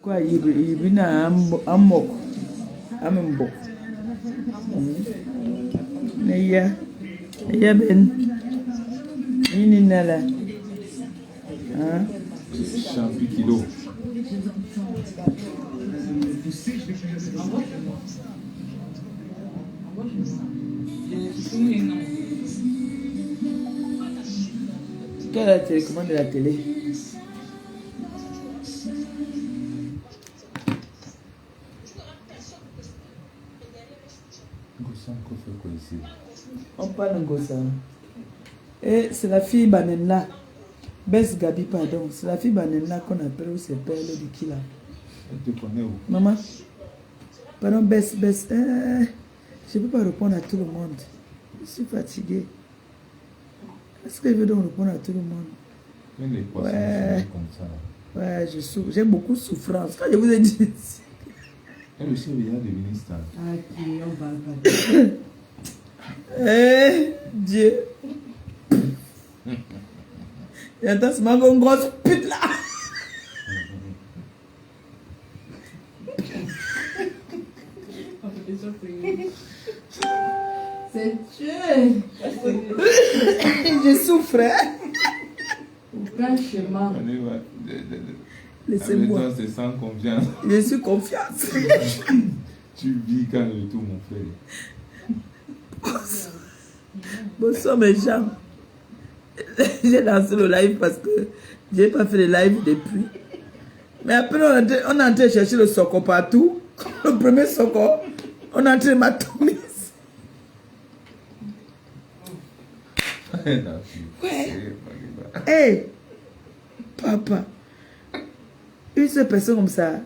Quoi, il n'a un moque. Un mbok. Neya. Neya ben. Ini nala. Hein? Champi kilo. Quelle est la télécommande de la télé? On parle Ngosa. Et c'est la fille Banena. Bess Gabi, pardon. C'est la fille Banena qu'on appelle où c'est Père de qui là? Elle te connaît où? Maman. Pardon, Bess. Je ne peux pas répondre à tout le monde. Je suis fatiguée. Est-ce que je veux donc répondre à tout le monde? Mais les poissons Ouais. sont comme ça. Ouais, j'ai beaucoup de souffrance. Quand je vous ai dit. Elle aussi vient de ministère. Ah, qui on va pas. Dieu. Et attends, c'est ma grosse pute là. C'est Dieu. Je souffre. Aucun chemin. Laissez-moi. C'est sans confiance. Je suis confiance. Tu vis quand le tout, mon frère. Bonsoir mes gens. J'ai lancé le live parce que je n'ai pas fait le live depuis. Mais après, on est en train de chercher le soco partout. Le premier soco, on est en train de m'atomiser. Ouais. Hé, papa, une seule personne comme ça.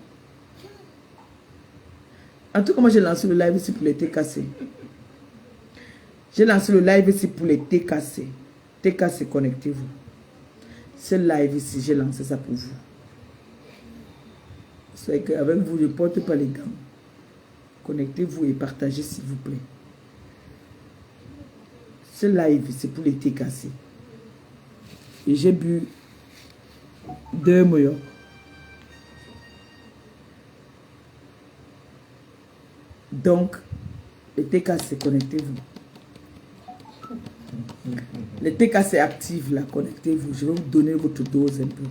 En tout cas, moi j'ai lancé le live ici pour les TKC. J'ai lancé le live ici pour les TKC. TKC, connectez-vous. Ce live ici, j'ai lancé ça pour vous. C'est qu'avec vous, je ne porte pas les gants. Connectez-vous et partagez s'il vous plaît. Ce live, c'est pour les TKC. Et j'ai bu 2 moyens. Donc, les TKC, connectez-vous. Les TKC actifs, là, connectez-vous. Je vais vous donner votre dose un peu.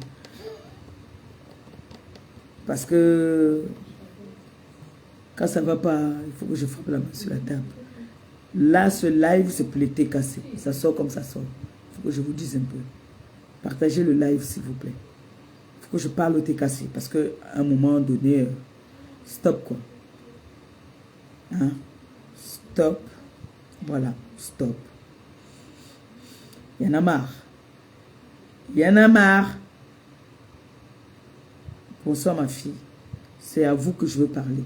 Parce que quand ça ne va pas, il faut que je frappe la main sur la table. Là, ce live, c'est pour les TKC. Ça sort comme ça sort. Il faut que je vous dise un peu. Partagez le live, s'il vous plaît. Il faut que je parle au TKC. Parce qu'à un moment donné, stop, quoi. Hein? Stop. Voilà, stop. Il y en a marre. Il y en a marre. Bonsoir, ma fille. C'est à vous que je veux parler.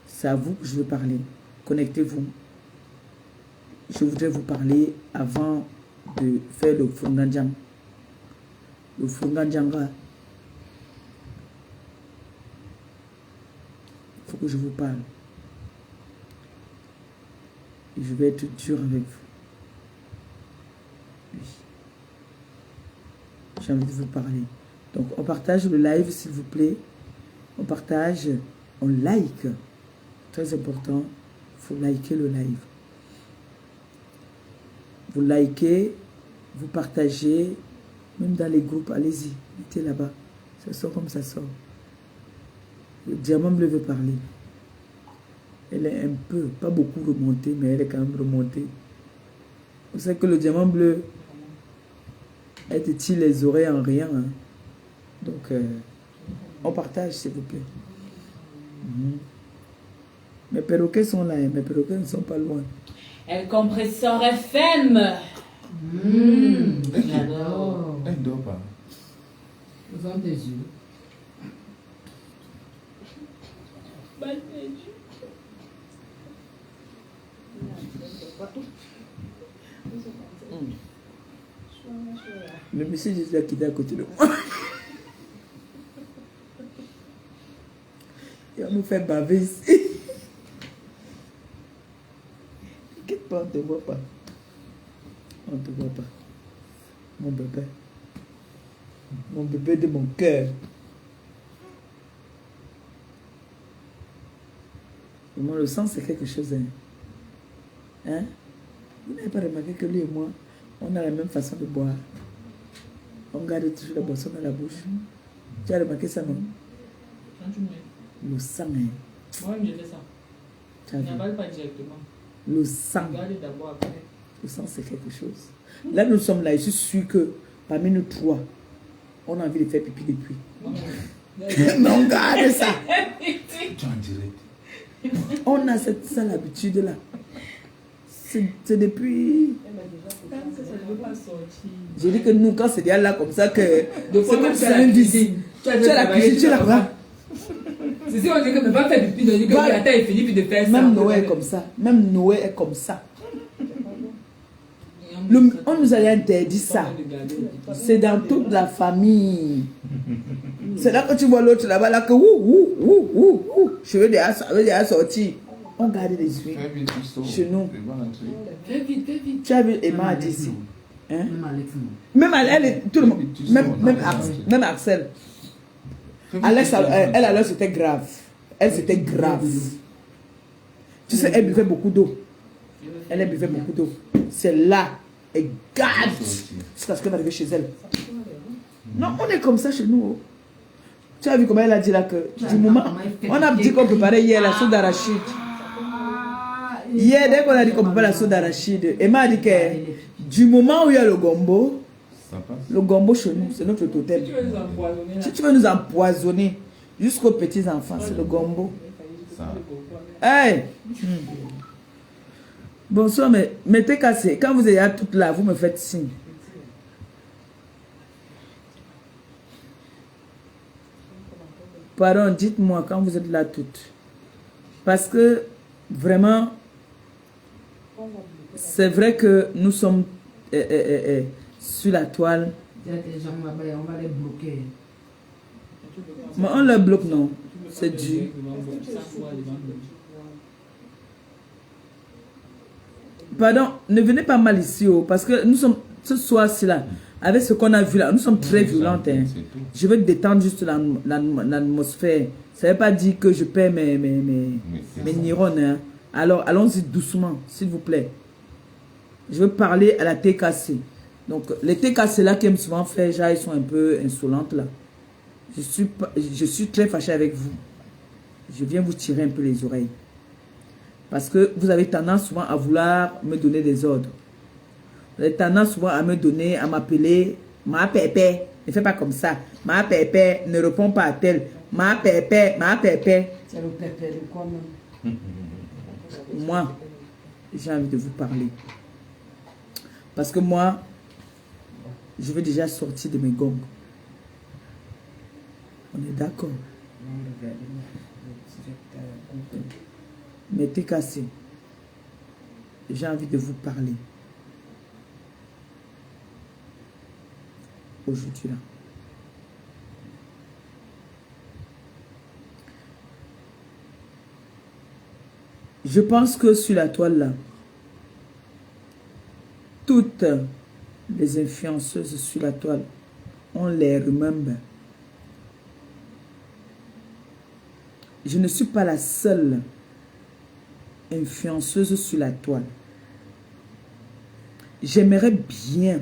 C'est à vous que je veux parler. Connectez-vous. Je voudrais vous parler avant de faire le Funganjang. Le Funganjanga. Il faut que je vous parle. Et je vais être dur avec vous. Oui. J'ai envie de vous parler. Donc, on partage le live, s'il vous plaît. On partage, on like. Très important, il faut liker le live. Vous likez, vous partagez, même dans les groupes, allez-y, mettez là-bas. Ça sort comme ça sort. Le diamant bleu veut parler. Elle est un peu, pas beaucoup remontée, mais elle est quand même remontée. Vous savez que le diamant bleu, elle te tire les oreilles en rien. Hein. Donc, on partage, s'il vous plaît. Mes perroquets sont là, mes perroquets ne sont pas loin. El compresseur FM. J'adore. Elle ne dort pas. Ouvre tes yeux. Le monsieur Jésus qui est à côté de moi. Il va nous faire baver ici. T'inquiète pas, on ne te voit pas. On ne te voit pas. Mon bébé. Mon bébé de mon cœur. Moi, le sang, c'est quelque chose. Hein? Vous n'avez pas remarqué que lui et moi, on a la même façon de boire. On garde toujours la boisson dans la bouche. Tu as remarqué ça, non? Quand tu mets. Le sang, hein. Moi-même, je fais ça. Tu as Je vu? n'avale pas directement. Le sang. Regarde d'abord après. Le sang, c'est quelque chose. Là, nous sommes là. Je suis sûr que parmi nous trois, on a envie de faire pipi depuis. Mais on garde ça. Tu en direct. On a ça l'habitude-là. C'est depuis... Quand ça ne veut pas sortir. J'ai dit que nous, quand c'est déjà là comme ça, que Donc, c'est comme tu si as la un vice. cuisine. Tu as la cuisine, tu es là-bas. C'est si on dit que ne pas faire pipi, on dit que Bah, oui, attends, il finit puis de faire ça. Même Noé est comme ça. Même Noé est comme ça. On nous a interdit ça. C'est dans toute la famille. C'est là que tu vois l'autre là-bas, là que je veux déjà sortir. On garde les yeux. Fais vite, tu sors. Chez nous. Tu vas rentrer. Fais vite, fais vite. Tu as vu Emma a dit ici. Hein? Même Alex, non. Même elle est tout le monde. Même Axel. Alex, elle alors c'était grave. Elle c'était grave. Tu sais, elle buvait beaucoup d'eau. Elle buvait beaucoup d'eau. C'est là. Elle garde jusqu'à ce qu'on arrive chez elle. Non, on est comme ça chez nous. Tu as vu comment elle a dit là que du moment. On a dit qu'on préparait hier la soupe d'arachide. Hier, dès qu'on a dit qu'on préparait la soupe d'arachide, Emma a dit que du moment où il y a le gombo, Ça passe. le gombo chez nous, c'est notre totem. Tu veux nous empoisonner là. Si tu veux nous empoisonner jusqu'aux petits enfants, c'est le gombo. Ça. Hey! Bonsoir, mais mettez cassé. Quand vous êtes toutes là, vous me faites signe. Pardon, dites-moi quand vous êtes là toutes. Parce que vraiment, c'est vrai que nous sommes sur la toile. Il y a des gens là-bas, on va les bloquer. Mais on le bloque, non. C'est dur. Pardon, ne venez pas mal ici, parce que nous sommes ce soir-ci là, avec ce qu'on a vu là, nous sommes très violentes. Hein. Je veux détendre juste l'atmosphère. Ça ne veut pas dire que je perds mes neurones. Hein. Alors, allons-y doucement, s'il vous plaît. Je veux parler à la TKC. Donc, les TKC là qui aiment souvent faire, genre, ils sont un peu insolentes là. Je suis très fâchée avec vous. Je viens vous tirer un peu les oreilles. Parce que vous avez tendance souvent à vouloir me donner des ordres. Vous avez tendance souvent à me donner, à m'appeler ma pépé. Ne fais pas comme ça. Ma pépé, ne réponds pas à tel. Ma pépé, ma pépé. C'est le pépé de quoi même? Moi, j'ai envie de vous parler. Parce que moi, je veux déjà sortir de mes gongs. On est d'accord. Mais t'es cassé. J'ai envie de vous parler. Aujourd'hui là. Je pense que sur la toile là, toutes les influenceuses sur la toile, on les remember. Je ne suis pas la seule influenceuse sur la toile. J'aimerais bien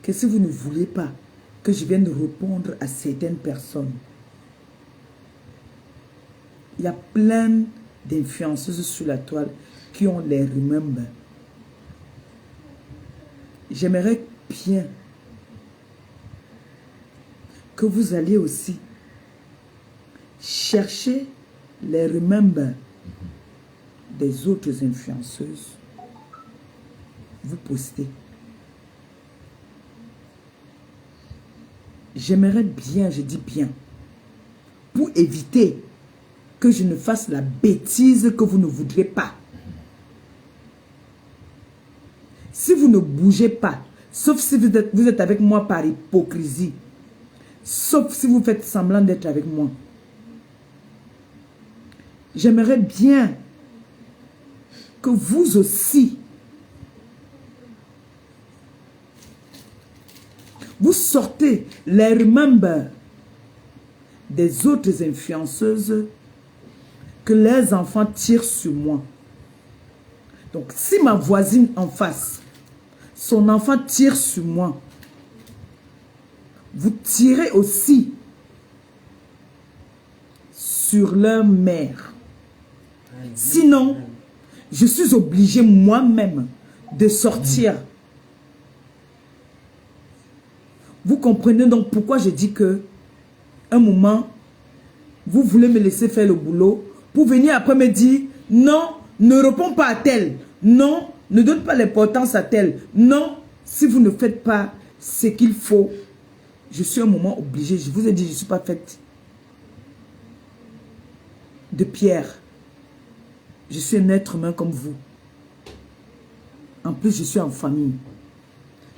que si vous ne voulez pas que je vienne répondre à certaines personnes, il y a plein d'influenceuses sur la toile qui ont les remember. J'aimerais bien que vous alliez aussi chercher les remember des autres influenceuses. Vous postez. J'aimerais bien, je dis bien, pour éviter que je ne fasse la bêtise que vous ne voudrez pas. Si vous ne bougez pas, sauf si vous êtes avec moi par hypocrisie, sauf si vous faites semblant d'être avec moi, j'aimerais bien que vous aussi, Vous sortez les remember des autres influenceuses que les enfants tirent sur moi. Donc, si ma voisine en face, son enfant tire sur moi, vous tirez aussi sur leur mère. Sinon, je suis obligé moi-même de sortir. Vous comprenez donc pourquoi je dis que un moment, vous voulez me laisser faire le boulot pour venir après me dire non, ne réponds pas à tel. Non, ne donne pas l'importance à tel. Non, si vous ne faites pas ce qu'il faut, je suis un moment obligé. Je vous ai dit, je ne suis pas faite de pierre. Je suis un être humain comme vous. En plus, je suis en famille.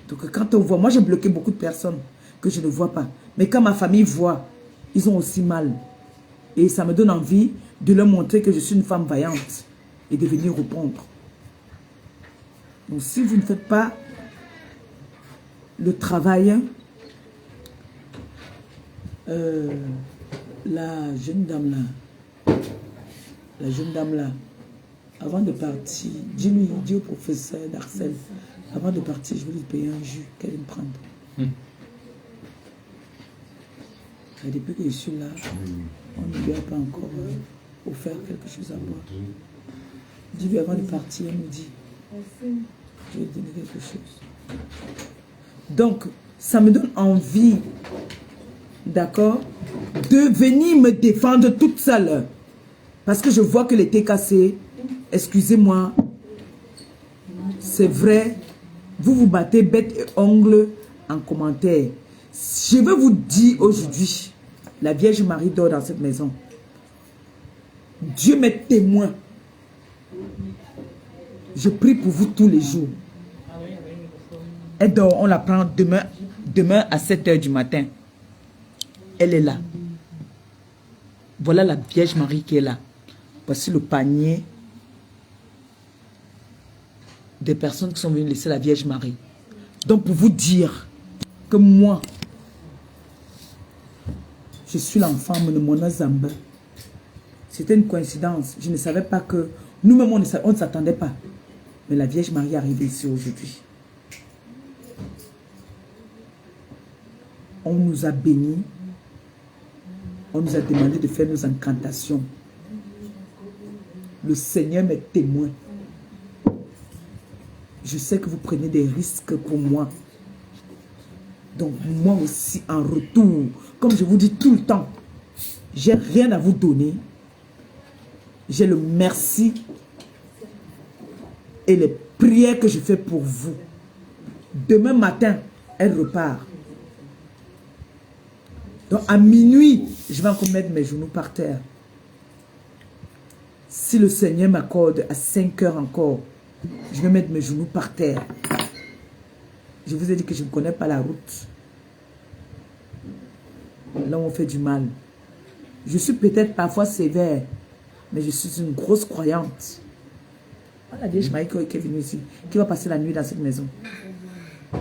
Donc, quand on voit, moi j'ai bloqué beaucoup de personnes que je ne vois pas. Mais quand ma famille voit, ils ont aussi mal. Et ça me donne envie de leur montrer que je suis une femme vaillante et de venir répondre. Donc, si vous ne faites pas le travail, la jeune dame là, avant de partir, dis au professeur d'Arcel, avant de partir, je vais lui payer un jus qu'elle va me prendre. Et depuis que je suis là, on ne lui a pas encore offert quelque chose à boire. Dis-lui avant de partir, elle me dit, je vais lui donner quelque chose. Donc, ça me donne envie, d'accord, de venir me défendre toute seule. Parce que je vois que les TKC, excusez-moi, c'est vrai, vous vous battez bête et ongle en commentaire. Je veux vous dire aujourd'hui, la Vierge Marie dort dans cette maison. Dieu m'est témoin. Je prie pour vous tous les jours. Elle dort, on la prend demain à 7 h du matin. Elle est là. Voilà la Vierge Marie qui est là. Voici le panier des personnes qui sont venues laisser la Vierge Marie. Donc pour vous dire que moi, je suis l'enfant de Mona Zamba. C'était une coïncidence. Je ne savais pas que... Nous-mêmes, on ne s'attendait pas. Mais la Vierge Marie est arrivée ici aujourd'hui. On nous a bénis. On nous a demandé de faire nos incantations. Le Seigneur m'est témoin. Je sais que vous prenez des risques pour moi. Donc moi aussi, en retour, comme je vous dis tout le temps, j'ai rien à vous donner. J'ai le merci et les prières que je fais pour vous. Demain matin, elle repart. Donc à minuit, je vais encore mettre mes genoux par terre. Si le Seigneur m'accorde à 5 heures encore, je vais mettre mes genoux par terre. Je vous ai dit que je ne connais pas la route. Là où on fait du mal. Je suis peut-être parfois sévère, mais je suis une grosse croyante. La Vierge Marie qui est venue ici, qui va passer la nuit dans cette maison.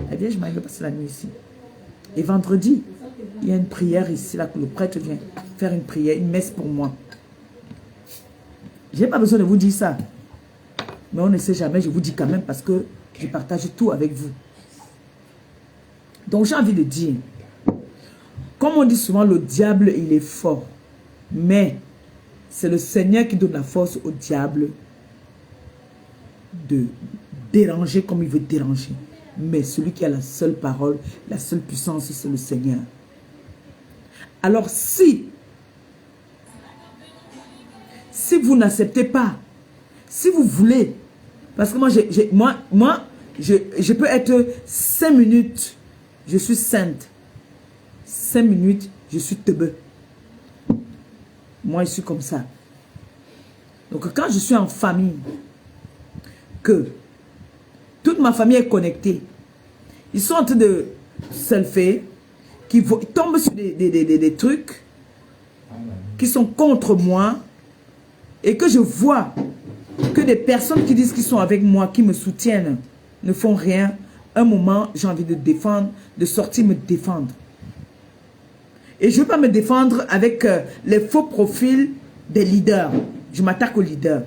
La Vierge Marie va passer la nuit ici. Et vendredi, il y a une prière ici, là, que le prêtre vient faire une prière, une messe pour moi. Je n'ai pas besoin de vous dire ça. Mais on ne sait jamais, je vous dis quand même parce que je partage tout avec vous. Donc j'ai envie de dire, comme on dit souvent, le diable, il est fort. Mais c'est le Seigneur qui donne la force au diable de déranger comme il veut déranger. Mais celui qui a la seule parole, la seule puissance, c'est le Seigneur. Alors si vous n'acceptez pas, si vous voulez, parce que moi, je peux être 5 minutes, je suis sainte. 5 minutes, je suis teubeux. Moi, je suis comme ça. Donc, quand je suis en famille, que toute ma famille est connectée, ils sont en train de selfie, qui tombent sur des trucs qui sont contre moi, et que je vois que des personnes qui disent qu'ils sont avec moi, qui me soutiennent, ne font rien. un moment, j'ai envie de défendre, de sortir me défendre. Et je ne veux pas me défendre avec les faux profils des leaders. Je m'attaque aux leaders.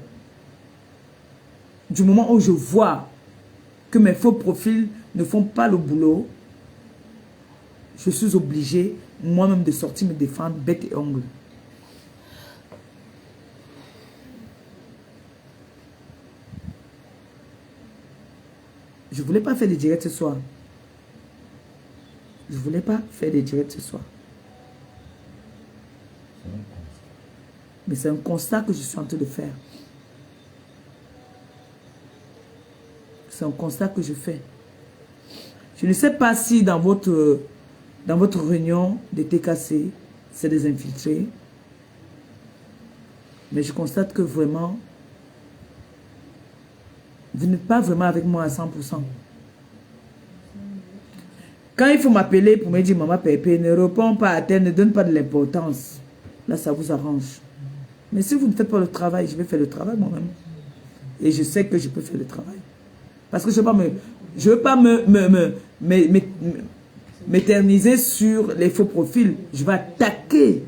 Du moment où je vois que mes faux profils ne font pas le boulot, je suis obligé moi-même de sortir me défendre bec et ongle. Je ne voulais pas faire des directs ce soir. Je ne voulais pas faire des directs ce soir. Mais c'est un constat que je suis en train de faire. C'est un constat que je fais. Je ne sais pas si dans votre réunion de TKC, c'est des infiltrés. Mais je constate que vraiment, vous n'êtes pas vraiment avec moi à 100%. Quand il faut m'appeler pour me dire, maman Pépé, ne réponds pas à terre, ne donne pas de l'importance. Là, ça vous arrange. Mais si vous ne faites pas le travail, je vais faire le travail moi-même. Et je sais que je peux faire le travail. Parce que je ne veux pas m'éterniser sur les faux profils. Je vais attaquer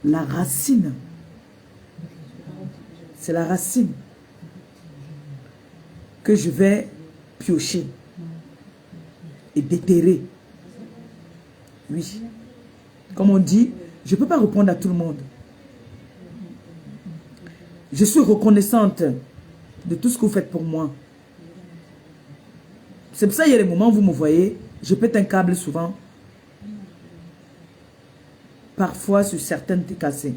la racine. C'est la racine que je vais piocher et déterrer. Oui. Comme on dit, je ne peux pas répondre à tout le monde. Je suis reconnaissante de tout ce que vous faites pour moi. C'est pour ça qu'il y a des moments où vous me voyez, je pète un câble souvent. Parfois sur certaines TKC.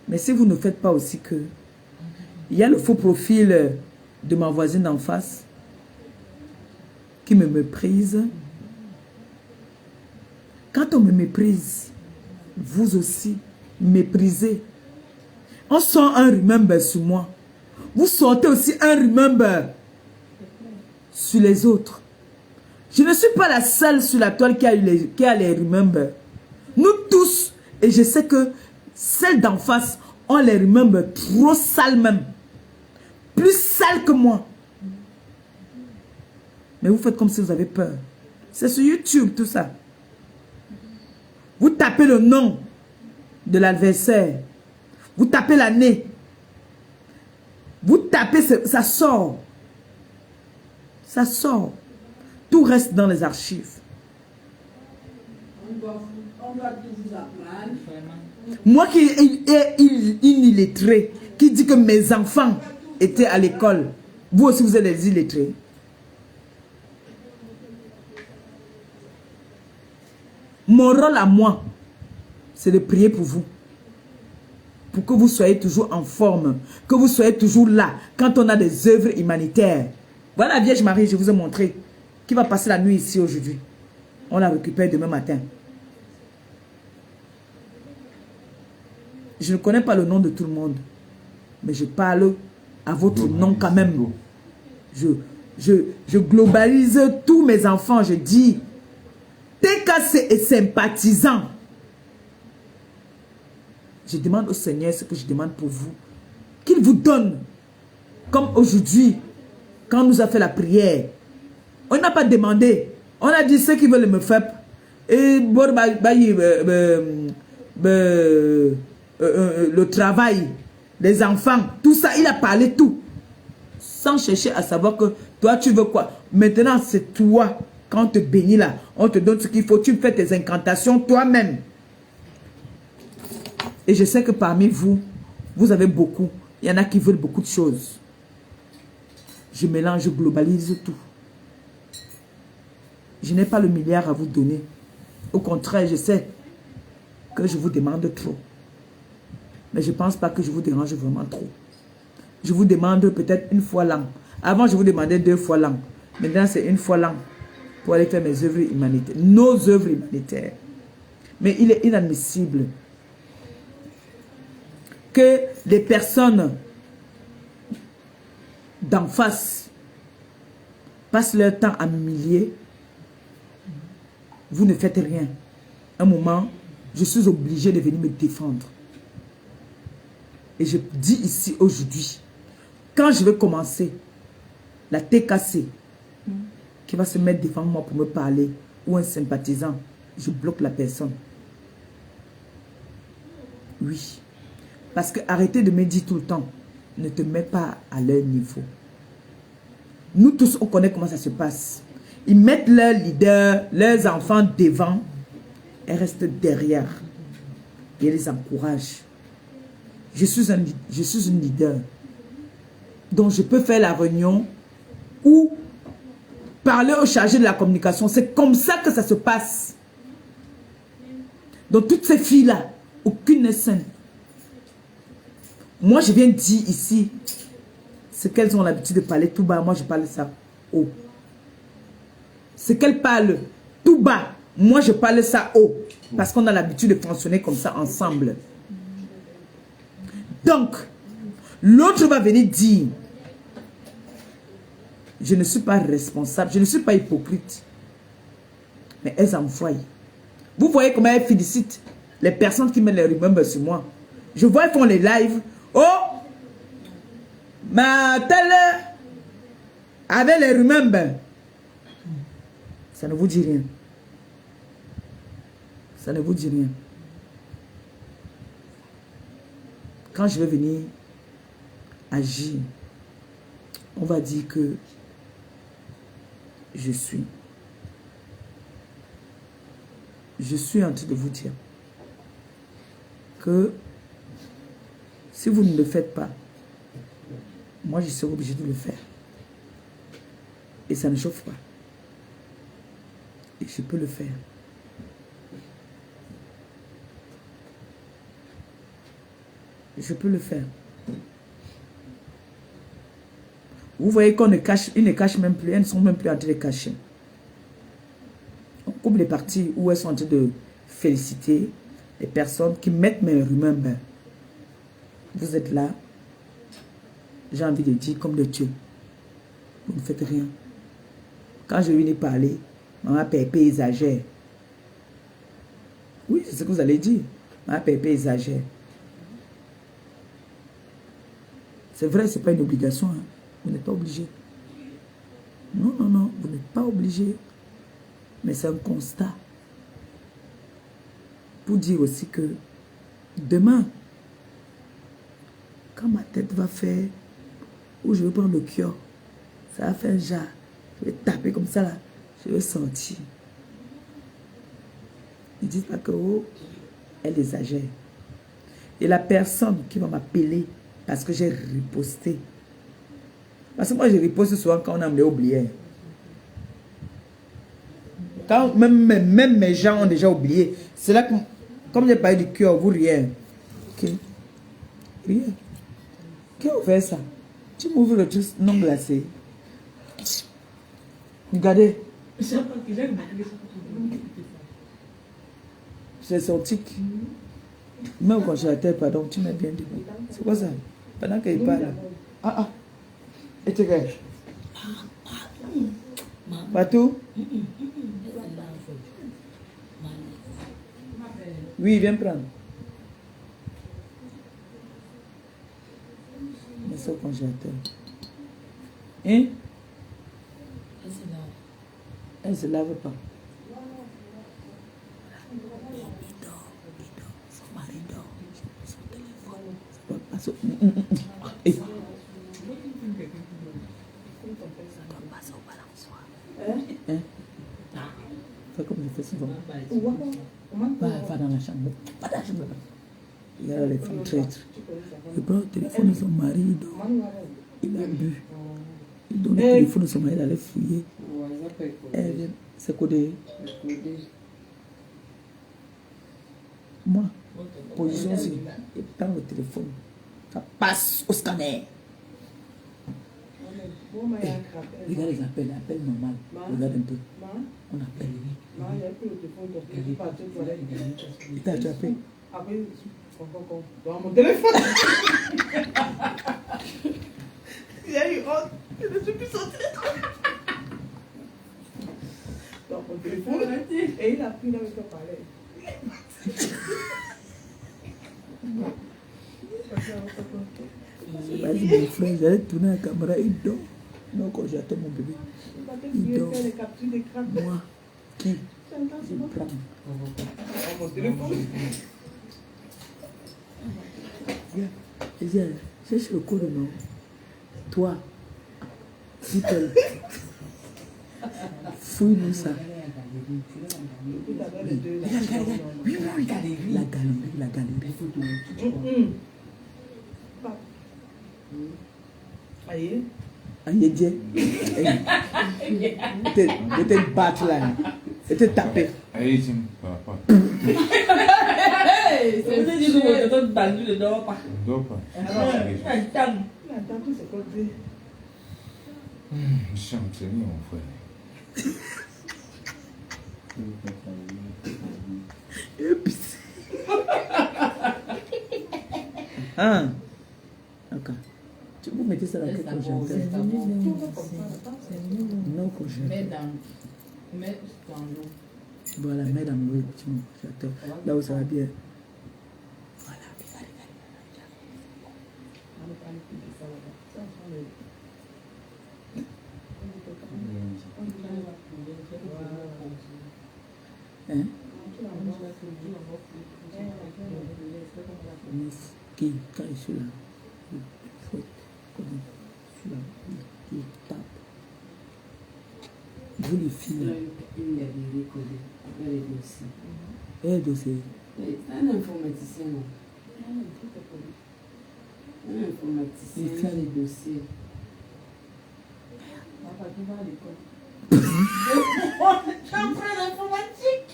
Mais si vous ne faites pas aussi que... Il y a le faux profil de ma voisine d'en face qui me méprise. Quand on me méprise, vous aussi, méprisez. On sent un remember sur moi. Vous sortez aussi un remember sur les autres. Je ne suis pas la seule sur la toile qui a les remember. Nous tous, et je sais que celles d'en face ont les remember trop sales même. Plus sales que moi. Mais vous faites comme si vous avez peur. C'est sur YouTube tout ça. Vous tapez le nom de l'adversaire. Vous tapez l'année. Vous tapez, ça sort. Ça sort. Tout reste dans les archives. On doit tout vous apprendre. Moi qui est illettré, qui dit que mes enfants étaient à l'école, vous aussi vous êtes des illettrés. Mon rôle à moi, c'est de prier pour vous. Pour que vous soyez toujours en forme. Que vous soyez toujours là. Quand on a des œuvres humanitaires. Voilà la Vierge Marie, je vous ai montré. Qui va passer la nuit ici aujourd'hui. On la récupère demain matin. Je ne connais pas le nom de tout le monde. Mais je parle à votre nom quand même. Je globalise tous mes enfants. Je dis, TKC est sympathisant. Je demande au Seigneur ce que je demande pour vous. Qu'il vous donne. Comme aujourd'hui, quand on nous a fait la prière. On n'a pas demandé. On a dit ceux qui veulent me faire. Et le travail, les enfants, tout ça, il a parlé tout. Sans chercher à savoir que toi tu veux quoi. Maintenant c'est toi. Quand on te bénit là, on te donne ce qu'il faut. Tu fais tes incantations toi-même. Et je sais que parmi vous, vous avez beaucoup. Il y en a qui veulent beaucoup de choses. Je mélange, je globalise tout. Je n'ai pas le milliard à vous donner. Au contraire, je sais que je vous demande trop. Mais je ne pense pas que je vous dérange vraiment trop. Je vous demande peut-être une fois l'an. Avant, je vous demandais 2 fois l'an. Maintenant, c'est une fois l'an pour aller faire mes œuvres humanitaires. Nos œuvres humanitaires. Mais il est inadmissible que les personnes d'en face passent leur temps à m'humilier. Vous ne faites rien. Un moment, je suis obligé de venir me défendre. Et je dis ici aujourd'hui quand je vais commencer, la TKC, qui va se mettre devant moi pour me parler, ou un sympathisant, je bloque la personne. Oui. Parce que arrêtez de me dire tout le temps, ne te mets pas à leur niveau. Nous tous, on connaît comment ça se passe. Ils mettent leurs leaders, leurs enfants devant, et restent derrière. Et ils les encouragent. Je suis une leader. Donc je peux faire la réunion ou parler au chargé de la communication. C'est comme ça que ça se passe. Donc toutes ces filles-là, aucune n'est saine. Moi, je viens dire ici ce qu'elles ont l'habitude de parler tout bas. Moi, je parle ça haut. Ce qu'elles parlent tout bas, moi, je parle ça haut. Parce qu'on a l'habitude de fonctionner comme ça ensemble. Donc, l'autre va venir dire, je ne suis pas responsable, je ne suis pas hypocrite. Mais elles envoient. Vous voyez comment elles félicitent les personnes qui mettent les remembers sur moi. Je vois, elles font les lives. Oh, ma telle avec les remembers. Ça ne vous dit rien. Ça ne vous dit rien. Quand je vais venir agir, on va dire que je suis en train de vous dire que si vous ne le faites pas, moi je serai obligé de le faire. Et ça ne chauffe pas. Et je peux le faire. Je peux le faire. Vous voyez qu'on ne cache, ils ne cachent même plus, elles ne sont même plus en train de cacher. On coupe les parties où elles sont en train de féliciter les personnes qui mettent mes remembers. Vous êtes là, j'ai envie de dire comme de Dieu. Vous ne faites rien. Quand je viens parler, maman Pépé exagère. Oui, c'est ce que vous allez dire. Maman Pépé exagère. C'est vrai, ce n'est pas une obligation. Hein. Vous n'êtes pas obligé. Non, non, non, vous n'êtes pas obligé. Mais c'est un constat. Pour dire aussi que demain, quand ma tête va faire, ou je vais prendre le cœur, ça va faire un jar. Je vais taper comme ça là. Je vais sentir. Ne dites pas que oh, elle exagère. Et la personne qui va m'appeler parce que j'ai riposté. Parce que moi, je riposte souvent quand on a oublié. Quand même mes gens ont déjà oublié. C'est là que, comme j'ai parlé du cœur, vous riez. Ok. Riez. Qui a ouvert ça? Tu m'ouvres le truc non glacé. Regardez. C'est son tic. Même au congélateur, pardon, tu m'as bien dit. C'est quoi ça? Pendant qu'il parle. Ah ah. Et tu regardes. Partout? Oui, viens prendre. Mais c'est au congélateur. Hein? Elle se lave pas. Il dort. Son mari dort. Son téléphone. Et ça doit passer au balançoire. Hein? Fais comme je fais souvent. Va dans la chambre. Va dans la chambre. Il y a les femmes traîtres. Il prend le téléphone de son mari, il dort. Il a bu. Il donne le téléphone de son mari, il allait fouiller. Elle vient, c'est codé. Moi, position aussi. Il prend le téléphone. Ça passe au scanner. Regarde les appels, appel normal. Regarde un peu. On appelle. Il t'a attrapé. Dans mon téléphone. Il y a eu honte. Je ne suis plus sorti. Dans mon téléphone. Et il a pris dans le palais. Vas-y, mon frère, j'allais tourner la caméra, il dort. Non, quand j'attends mon bébé. Il dort. Faire les captures d'écran. Moi, qui J'entends il sur mon prend. téléphone. Viens, viens, cherche le code, non. Toi, dis-toi. Fouille-nous ça. D'abord les deux. Regarde. Oui, la galerie. Aïe. Aïe, Dieu. Je te battre là. Je te taper. Allez, tiens, papa. C'est vrai, je te donne bandu, ne dors pas. On dort pas. Attends. Attends, tout c'est quoi dire. Chante, c'est mieux, mon frère. Ah. Ok. Tu peux mettre ça dans quel congélateur? Non, congélateur. Mets dans l'eau. Voilà, mets dans le petit congélateur. Là où ça va bien. Voilà, regarde. Hein? Qui, quand il est là, il faut comme celui-là, il tape. Vous les filles, là. Il y a des recodés, après les dossiers. Eh, dossier. C'est un informaticien, non? Un informaticien, Il il fait a les dossiers. Papa, tu vas à l'école. Tu apprends l'informatique?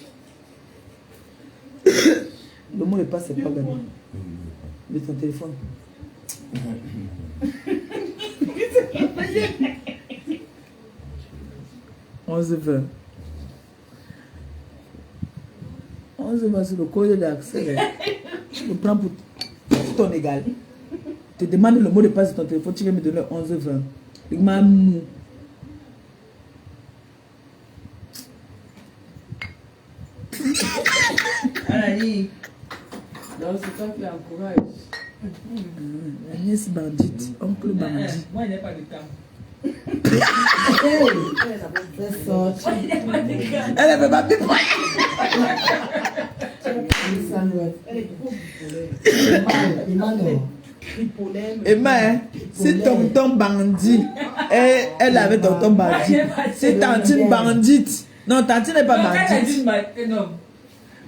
Le mot de passe, c'est pas gagné. Mets ton téléphone. On se fait. Sur le code d'accès. Je me prends pour ton égal. Tu te demandes le mot de passe de ton téléphone, tu vas me donner 11h20. Il m'a mou. Allez. Donc c'est toi qui encourage. La nièce bandite, oncle bandit. Moi, il n'y a pas de temps. C'est sorti. Elle avait pas pu. Elle est trop bipolaire. Bipolaire. Emma, hein, si tonton bandit, elle avait tonton bandit. Si tantine bandite. Non, tantine n'est pas Non, quand elle a bandite. dit non.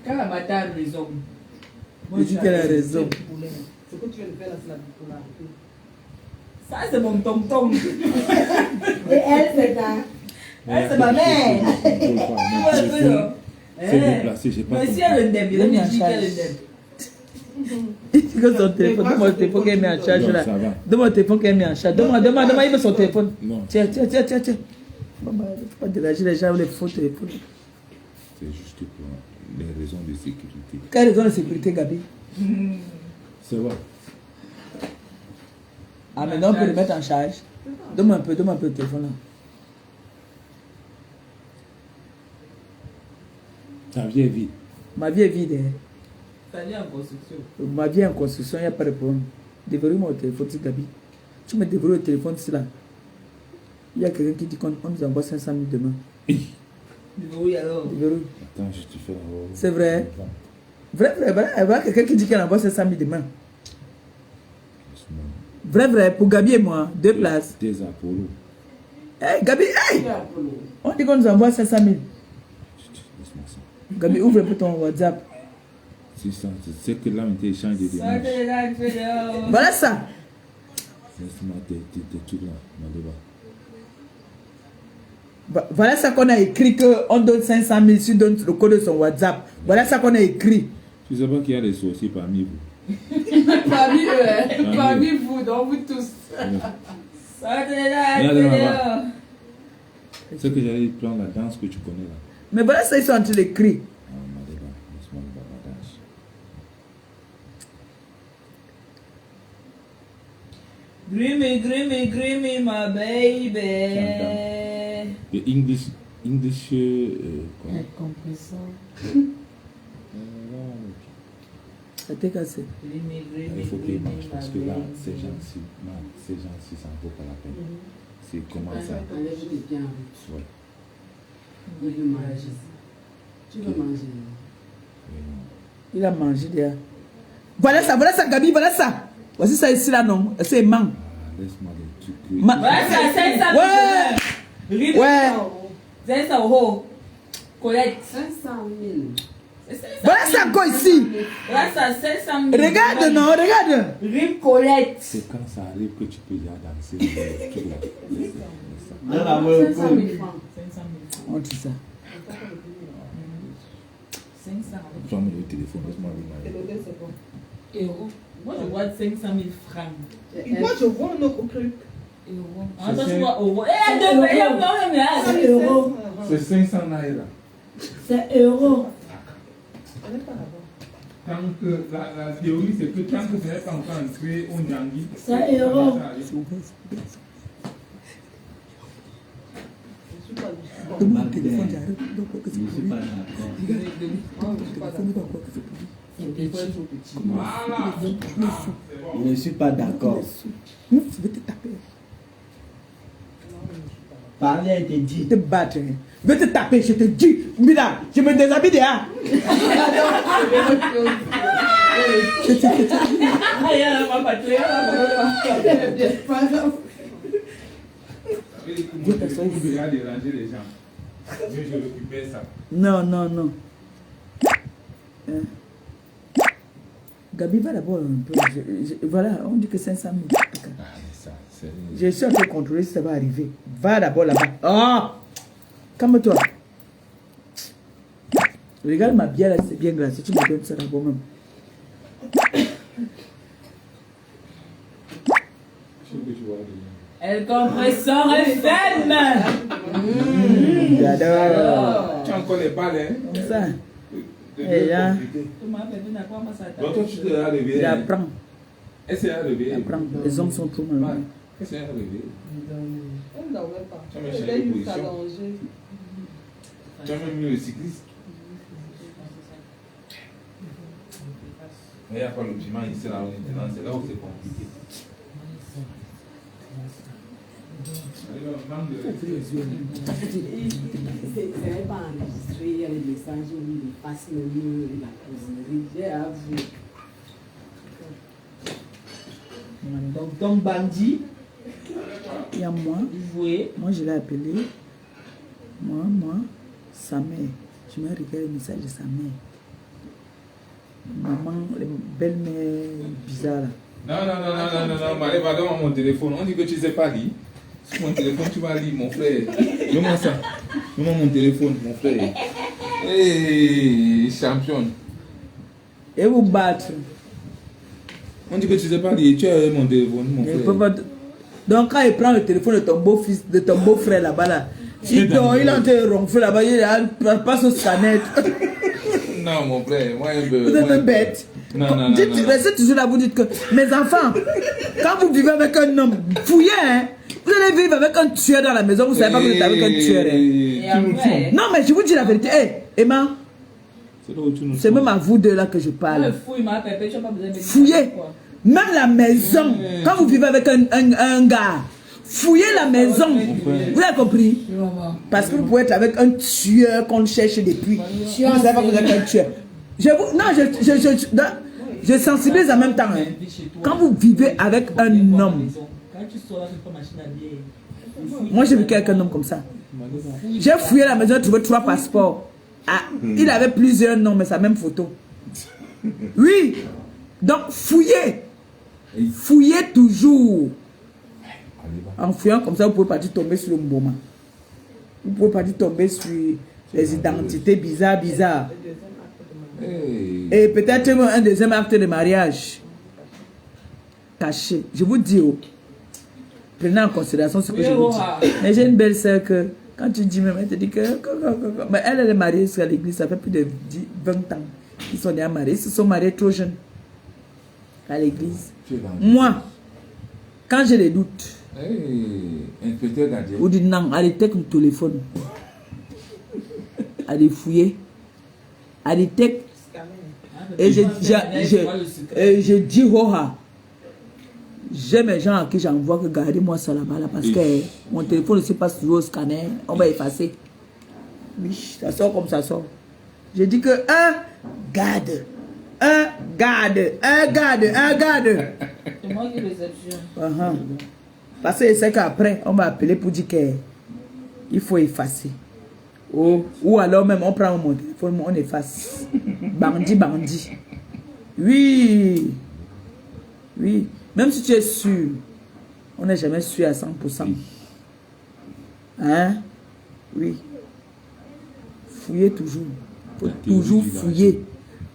Quand la matin a raison. Je dis qu'elle a raison. Ce que tu viens de faire là, c'est la bipolarité. Ça, c'est mon tonton. Et elle, c'est ta. Elle, c'est ma mère. C'est déplacé, j'ai pas Mais si elle le dème, il me dit qu'elle le dème. Il dit que son téléphone, donne-moi le téléphone qu'elle met en charge Non, là. ça va. Donne-moi le téléphone qu'elle met en charge. Donne-moi, il veut son téléphone. Non, Tiens. Maman, il ne faut pas déranger les gens avec les faux téléphones. c'est juste pour les raisons de sécurité. Quelle raison de sécurité, Gabi? C'est vrai. Ah, maintenant on peut le mettre en charge. Donne-moi un peu le téléphone là. Ta vie est vide. Ma vie est vide. Hein. Ça vient en construction. Ma vie est en construction, il n'y a pas de problème. Déverrouille-moi le téléphone, c'est Gabi. Tu me déverrouilles le téléphone, c'est là. Il y a quelqu'un qui dit qu'on nous envoie 500 000 demain. Oui, alors. Déverrouille. Attends, je te fais la voix. C'est vrai. Vrai, quelqu'un qui dit qu'elle envoie 500 000 demain. Vrai, pour Gabi et moi, 2 places. Des Apollo. Hey, Gabi, hey! Tu as Apollo. On dit qu'on nous envoie 500 000. Laisse-moi ça. Gabi, ouvre un peu ton WhatsApp. C'est ça, c'est que là, on t'échange des démarches. Voilà ça. Laisse-moi tes trucs là, mon débat. Voilà ça qu'on a écrit, qu'on donne 500 000 si on donne le code de son WhatsApp. Voilà ça qu'on a écrit. Tu sais pas qu'il y a des sorciers parmi vous. Parmi eux, hein. Parmi Parmi vous, donc vous tous. C'est que j'allais prendre la danse que tu connais là. Mais voilà ça, ils sont en train d'écrire. Ah, mon débat, laisse-moi voir la danse. Dreamy, my baby. The English quoi? Compresseur. Ça t'est cassé. Il faut qu'ils mangent parce que là, ces gens-ci, ça ne vaut pas la peine. C'est comment ça? Enlève tes biens. Ouais. Il veut manger. Tu veux manger. Il a mangé déjà. Voilà ça, Gabi, voilà ça. Voici ça ici là, non. C'est man. Laisse-moi les trucs. Voilà ça, 500 Ouais. 000. Ouais. 500 euros. Colette. 500 000. Voilà ça encore ici. Voilà ça, 500 000. Regarde, non, regarde. Rip Colette. C'est quand ça arrive que tu peux déjà danser le truc là. Laisse ça. Non, la 500 000 francs. 500 000 francs. On dit ça. 500 Prends-moi le téléphone, laisse-moi Et le le c'est bon. euros. Moi, je vois 500 000 francs. Et moi, je vois un autre truc. Euros. Ah, toi, tu vois euros. Eh, deux millions, non, mais là. C'est euro. C'est 500 naira. C'est euro. On n'est pas là-bas. Tant que la théorie, c'est que tant que ce n'est pas encore entré au Nyangui, C'est euro. Je suis pas du tout. Donne-moi le téléphone, j'arrête. Je ne suis pas d'accord. voilà. Je ne suis pas d'accord. Je vais te taper. Parler, elle te Je dit. vais te battre. Je vais te taper, je te dis. Mira, je me déshabille déjà. Ah, il y a la patrouille, il y a la patrouille. Vous devez déranger les gens. Mais je récupère ça. Non, non, non. Hein? Gabi va d'abord un peu. Voilà, on dit que 500 000. Ah, ça, c'est... Je suis en train de contrôler si ça va arriver. Va d'abord là-bas. Oh! Calme-toi. Regarde ma bière là, c'est bien glacé. Tu me donnes ça d'abord même. Je sais que tu vois Elle compresseur FM. J'adore. Tu as encore les balles, hein? Comme ça. De Et là. compliqué. Donc toi, tu te l'as réveillé. J'apprends. Elle s'est réveillée. J'apprends. Les hommes sont trop malins. Elle s'est réveillée. Elle ne dormait pas. Tu as même Elle changé a de eu position. s'allonger. Tu as même mis le cycliste. Mais il n'y a pas le piment ici, là, maintenant, c'est là où c'est compliqué. C'est pas enregistré, il y a les messages où il passe le mur, la cuisinerie. J'ai avoué. Donc, ton bandit, Il y a moi. joué. Moi, je l'ai appelé. Moi, sa mère. Je me regarde le message de sa mère. Maman, les belles-mères bizarres là. Non, Marie, va donner mon téléphone. On dit que tu ne sais pas lire. Sur mon téléphone, tu vas lire, mon frère. Donne-moi ça. Donne-moi mon téléphone, mon frère. Hey, championne. Et vous battre. On dit que tu ne sais pas lire. Tu as mon téléphone, mon Je peux frère. pas. Donc, quand il prend le téléphone de ton beau-fils, de ton beau-frère là-bas, là, il est en train de ronfler là-bas, il passe au scanner. Non, mon frère, moi, Vous êtes un bête. Non. Restez toujours là, vous dites que, mes enfants, quand vous vivez avec un homme, fouillez, hein. Vous allez vivre avec un tueur dans la maison, vous ne savez pas que vous êtes avec un tueur. Hein. Et après, Non, mais je vous dis la vérité. Hey, Emma, c'est même à vous deux là que je quand parle. le fouille m'a pépé, tu n'as pas besoin de me dire Fouillez. quoi. Même la maison, quand vous vivez avec un gars, fouillez la maison. Vous avez compris? Parce que vous pouvez être avec un tueur qu'on cherche depuis. Vous ne savez pas que vous êtes un tueur. Je sensibilise en même temps. Hein. Quand vous vivez avec un homme, Quand tu sors là, tu prends machine à bière. moi j'ai vécu avec un homme comme ça. J'ai fouillé la maison, j'ai trouvé 3 passeports. Ah, il avait plusieurs noms, mais sa même photo. Oui. Donc fouillez. Fouillez toujours. En fouillant comme ça, vous ne pouvez pas dire tomber sur le moment. Vous ne pouvez pas dire tomber sur les identités bizarres. Hey. Et peut-être un deuxième acte de mariage. Caché. Je vous dis, oh, prenez en considération ce que je vous dis. Mais j'ai une belle sœur que, quand tu dis même, elle te dit que mais elle est mariée à l'église, ça fait plus de 20 ans. Ils sont déjà mariés, ils se sont mariés trop jeunes à l'église. Moi, quand j'ai des doutes, Inspecteur gardien. vous dites non, allez take le téléphone. Allez fouiller. Allez take. Et je dis Hoha. J'ai mes gens à qui j'envoie que gardez-moi ça là-bas là, parce que mon téléphone ne sait pas sur le scanner, on va effacer. Oui, ça sort comme ça sort. Je dis que garde. C'est moi qui réceptionne. Parce que c'est qu'après, on va appeler pour dire qu'il faut effacer. Ou alors même, on prend mon téléphone, on efface. Bandit. Oui. Même si tu es sûr, on n'est jamais sûr à 100%. Hein? Oui. Fouillez toujours. Il faut toujours fouiller.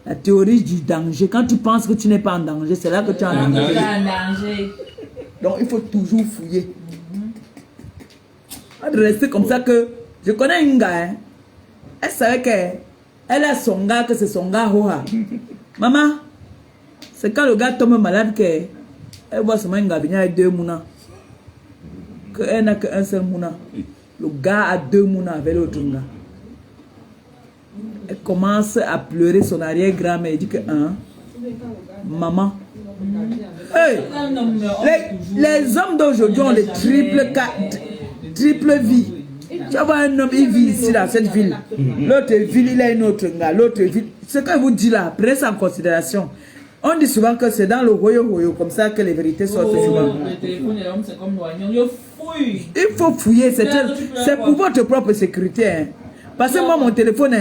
La théorie du danger. Quand tu penses que tu n'es pas en danger, c'est là que tu es en danger. Donc il faut toujours fouiller. De rester comme ça que... Je connais une gars, hein. Elle savait qu'elle a son gars, que c'est son gars. Maman, c'est quand le gars tombe malade qu'elle voit seulement une gars venir avec 2 mouna. Qu'elle n'a qu'un seul mouna. Le gars a 2 mouna avec l'autre gars. Elle commence à pleurer son arrière-grand-mère. Elle dit que, maman. Hey, les hommes d'aujourd'hui ont les triple vie. Tu vas voir un homme, il vit ici dans cette ville. L'autre ville, il a une autre gars. L'autre ville. Ce que je vous dis là, prenez ça en considération. On dit souvent que c'est dans le royo comme ça que les vérités sortent souvent. Le téléphone de l'homme, c'est comme l'oignon. Il fouille. Il faut fouiller. C'est pour votre propre sécurité. Hein. Parce que moi, mon téléphone,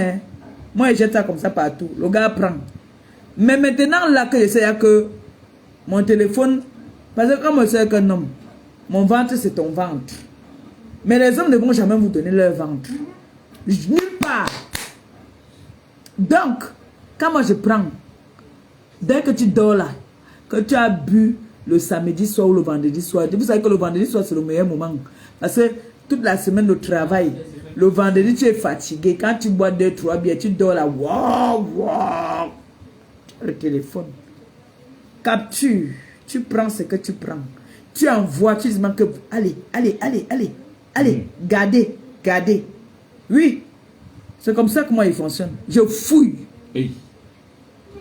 moi, je jette ça comme ça partout. Le gars prend. Mais maintenant, là, que je sais que mon téléphone, parce que comme je sais qu'un homme, mon ventre, c'est ton ventre. Mais les hommes ne vont jamais vous donner leur ventre. Nulle part. Donc, quand moi je prends, dès que tu dors là, que tu as bu le samedi soir ou le vendredi soir, vous savez que le vendredi soir c'est le meilleur moment. Parce que toute la semaine de travail, le vendredi tu es fatigué. Quand tu bois 2-3 bières, tu dors là. Wow. Le téléphone. Capture. Tu prends ce que tu prends. Tu envoies, tu dis que allez, gardez. Oui. C'est comme ça que moi il fonctionne. Je fouille. Hey.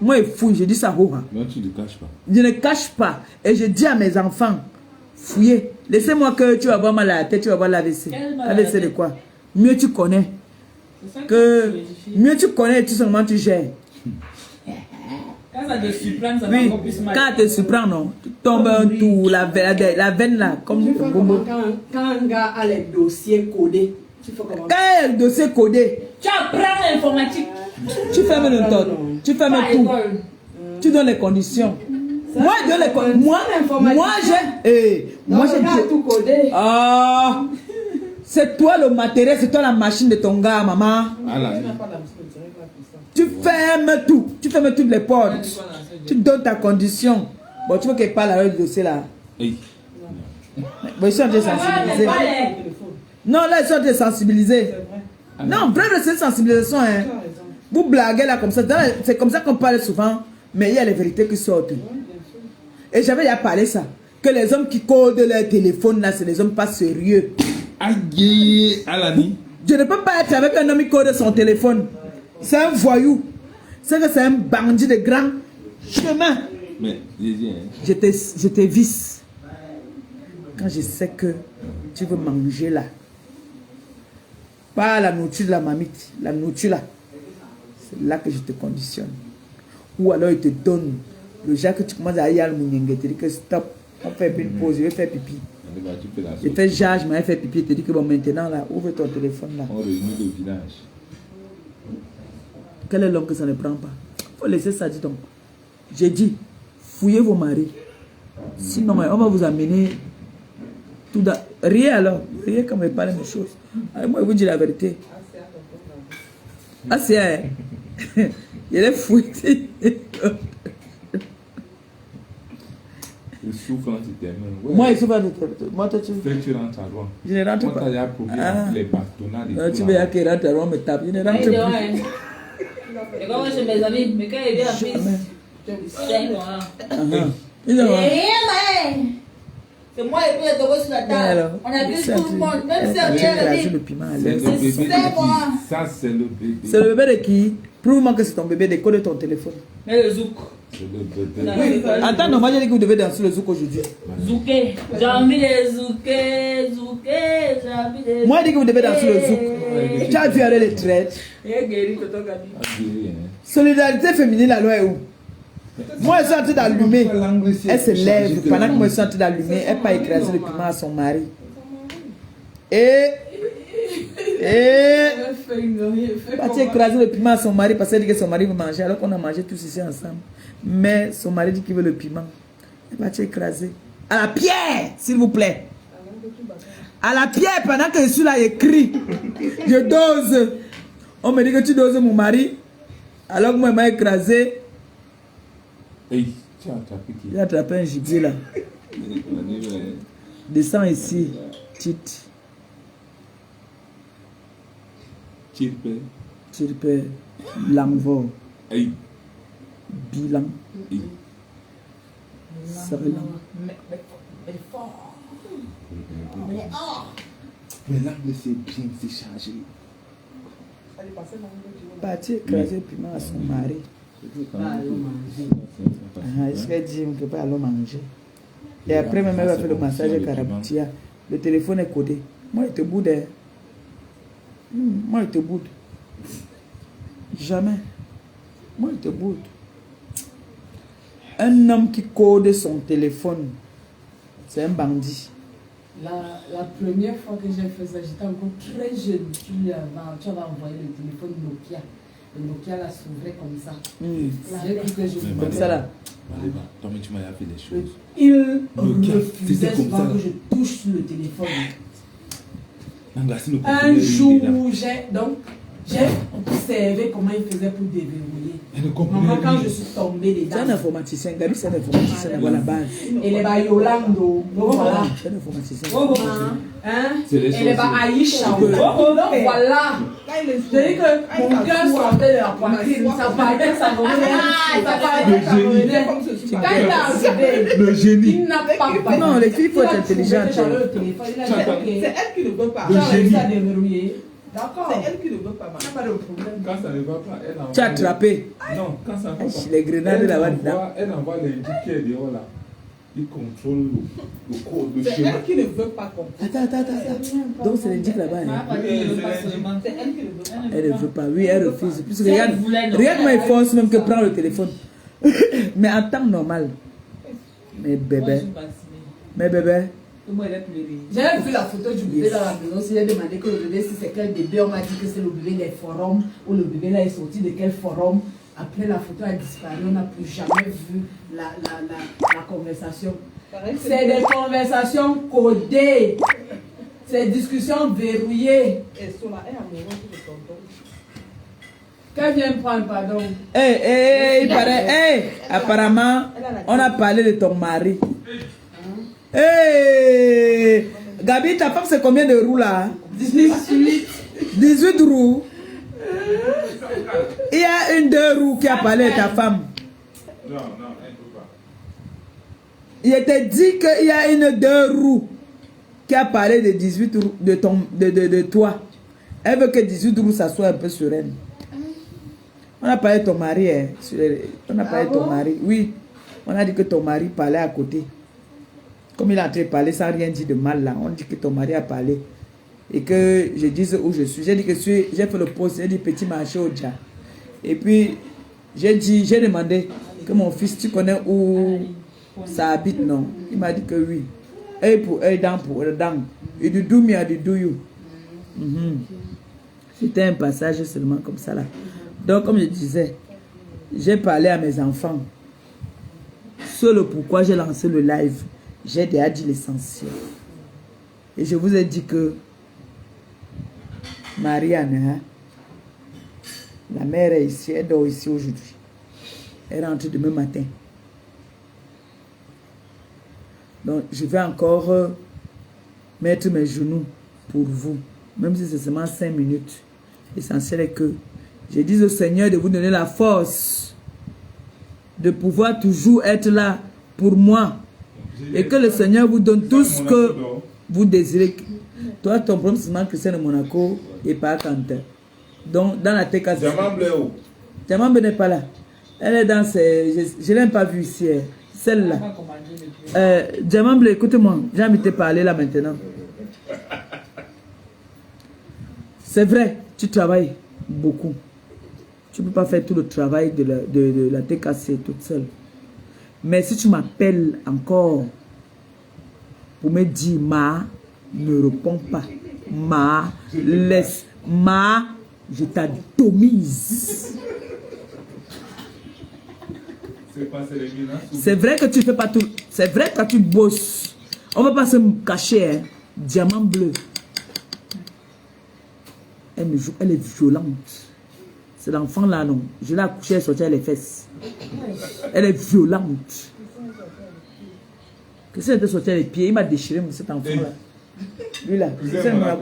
Moi je fouille, je dis ça. Mais tu ne caches pas. Je ne cache pas. Et je dis à mes enfants, fouillez. Laissez-moi que tu vas voir mal à la tête, tu vas voir l'AVC. AVC de quoi? Mieux tu connais. Mieux tu connais, tout seulement tu gères. Quand ça te surprend, ça oui, va encore plus mal. quand tu te surprend, non, tu tombes un tour, la veine là, comme du bonbon. Quand un gars a les dossiers codés, tu fais comment? Quand il y a le dossier codé, Tu apprends l'informatique. tu fermes le temps, tu fermes tout. Tu donnes les conditions. Moi, je donne les conditions. Moi, j'ai tout codé. Ah, c'est toi le matériel, c'est toi la machine de ton gars, maman. Tu fermes tout. Tu fermes toutes les portes. Tu donnes ta condition. Bon, tu veux qu'elle parle avec le dossier là. Hey. Bon, ils sont désensibilisés. Non, là, ils sont désensibilisés. Non, vraiment, c'est une sensibilisation. Hein. Vous blaguez là comme ça. C'est comme ça qu'on parle souvent. Mais il y a les vérités qui sortent. Et j'avais déjà parlé ça. Que les hommes qui codent leur téléphone là, c'est des hommes pas sérieux. Aïe, Alani. Je ne peux pas être avec un homme qui code son téléphone. C'est un voyou. C'est que c'est un bandit de grand chemin. Mais, je te visse. Quand je sais que tu veux manger là. Pas la nourriture de la mamite. La nourriture là. C'est là que je te conditionne. Ou alors il te donne. Le jour que tu commences à y aller, tu te dis que stop. On fait une pause, je vais faire pipi. Je fais jage, je vais faire pipi. Tu te dis que bon, maintenant là, ouvre ton téléphone là. On réunit le village. Quel est l'homme que ça ne prend pas? Il faut laisser ça, dis donc. J'ai dit, fouillez vos maris. Sinon, on va vous amener tout dans... Riez alors. Riez quand vous parlez de choses. Alors, moi, je vous dis la vérité. Ah, c'est un... Il est fouillé. Le souffle t'éternel. Ouais. Moi, il souffle moi, toi, tu... Tu rentres à Rome. Je ne rentre pas. Moi, tu as problème les bâtonnades. Tu veux qu'il rentre à Rome, me tape. Je ne rentre plus. Et quand moi, chez mes amis, mais quand il vient à piste, c'est moi. Que moi et puis il y a Togo sur la table. On a vu tout le monde, même si on vient le de piment à C'est l'air. le bébé de C'est moi. qui? Ça, c'est le bébé. C'est le bébé de qui? Prouve-moi que c'est ton bébé, décolle ton téléphone. Mais le zouk. C'est le bébé. Attends, normalement, j'ai dit que vous devez danser le zouk aujourd'hui. Zouké. J'ai envie de zouké, zouké, j'ai envie de. Moi, j'ai dit que vous devez danser le zouk. Tu as vu aller les traites. Il a guéri Toto Gabi. Ah, guéri, hein. Solidarité féminine, la loi est où? Moi, elle est en train d'allumer. Elle se lève. Pendant que moi, je suis en train d'allumer, elle pas écraser le piment à son mari. Et tu écraser le piment à son mari parce qu'elle dit que son mari veut manger alors qu'on a mangé tous ici ensemble. Mais son mari dit qu'il veut le piment. Elle va écraser. À la pierre, s'il vous plaît. À la pierre, pendant que je suis là, j'écris. Je dose. On me dit que tu doses mon mari. Alors que moi, il m'a écrasé. Hey, tu as attrapé qui? J'ai attrapé un gibier là. Descends ici. Tite. Tirpé. Tirpe. Langvo. Hey. Bilan. Hey. Sarilan. Mais fort. Mais l'angle c'est bien, c'est chargé. Parti écraser le piment à son mari. Est-ce qu'elle dit qu'on ne peut pas aller manger? Et après, même elle va faire le massage à Karaboutia. Le téléphone est codé. Moi, il te boude. Moi, il te boude. Jamais. Moi, il te boude. Un homme qui code son téléphone, c'est un bandit. La première fois que j'ai fait ça, j'étais encore très jeune. Tu avais envoyé le téléphone Nokia. Le Nokia là s'ouvrait comme ça. J'ai cru que je Comme ça là. Toi, mais tu m'as fait des choses. Il Nokia, refusait c'était comme souvent ça. que je touche sur le téléphone. L'anglais, Un jour, j'ai observé comment il faisait pour déverrouiller. Elle ne comprenait Maman, quand rien. je suis tombée C'est un dedans, informaticien. Gabi, c'est un informaticien. Voilà la base. et les Yolando, voilà. C'est un informaticien. Hein? C'est les Et les choses. Aïcha. Donc voilà. Je dis que mon cœur sortait de la poitrine. Ça partait, ça revenait. Ça partait, ça revenait. Quand il est arrivé, Le génie. il n'a pas parlé. Non, les filles, il faut Il être a trouvé que intelligente. j'avais le téléphone. Il a dit, ok, C'est elle qui ne veut pas. tu as réussi à déverrouiller. D'accord. C'est elle qui ne veut pas. Il n'y a pas de problème. Quand ça ne va pas, elle envoie. Tu as attrapé. Non, quand ça ne va pas. Les grenades là-bas dedans. Elle envoie l'indiqué dehors là. Il contrôle le code, le C'est schéma. elle qui ne veut pas comprendre. Attends. Donc, c'est l'indique là-bas. Hein. C'est elle qui ne veut pas. Elle ne veut pas. Oui, elle refuse. Puisque Si elle regarde, voulait, non. regarde moi, il force même que prendre le téléphone. Mais en temps normal. Mais bébé. Mais bébé. J'ai vu la photo du bébé dans la maison. Si j'ai demandé que le bébé, si c'est quel bébé, on m'a dit que c'est le bébé des forums. Ou le bébé là est sorti de quel forum. Après, la photo a disparu. On n'a plus jamais vu la conversation. C'est des conversations codées. C'est des discussions verrouillées. Et Sola est amoureuse de tonton. Qu'elle vient prendre, pardon. Il paraît. Apparemment, on a parlé de ton mari. Gabi, ta femme, c'est combien de roues là? 18. 18 roues. Il y a une 2 roues qui a parlé de ta femme. Non, elle ne peut pas. Il était dit qu'il y a une 2 roues qui a parlé de 18 roues de toi. Elle veut que 18 roues s'assoient un peu sur elle. On a parlé de ton mari. Hein, on a parlé de ton mari. Oui. On a dit que ton mari parlait à côté. Comme il est en train de parler sans rien dire de mal là. On dit que ton mari a parlé. Et que je dise où je suis. J'ai dit que j'ai fait le poste. J'ai dit petit marché au Dja. Et puis j'ai demandé que mon fils, tu connais où ça habite, non? Il m'a dit que oui. Et pour dent. Il dit do me, il dit do you. C'était un passage seulement comme ça là. Donc comme je disais, j'ai parlé à mes enfants. Sur le pourquoi j'ai lancé le live, j'ai déjà dit l'essentiel. Et je vous ai dit que Marianne, hein, la mère est ici, elle dort ici aujourd'hui. Elle rentre demain matin. Donc, je vais encore mettre mes genoux pour vous, même si c'est seulement 5 minutes. L'essentiel est que je dis au Seigneur de vous donner la force de pouvoir toujours être là pour moi. Et que le Seigneur vous donne tout ce que vous désirez. Toi, ton problème, c'est seulement Christian de Monaco et pas Quentin. Donc, dans la TK. Diamant n'est pas là. Elle est dans ses... Je ne l'ai pas vue ici. Celle-là. Diamant Bleu, écoute-moi. J'ai envie de te parler là maintenant. C'est vrai, tu travailles beaucoup. Tu ne peux pas faire tout le travail de la TKC toute seule. Mais si tu m'appelles encore pour me dire Ma, ne réponds pas. Ma, laisse. Ma, je t'atomise. C'est vrai que tu fais pas tout. C'est vrai que tu bosses. On ne va pas se cacher. Hein. Diamant Bleu. Elle est violente. C'est l'enfant là, non. Je l'ai accouchée, elle sortait les fesses. Elle est violente. Que si elle était sortie les pieds, il m'a déchiré, cet enfant-là. Lui là.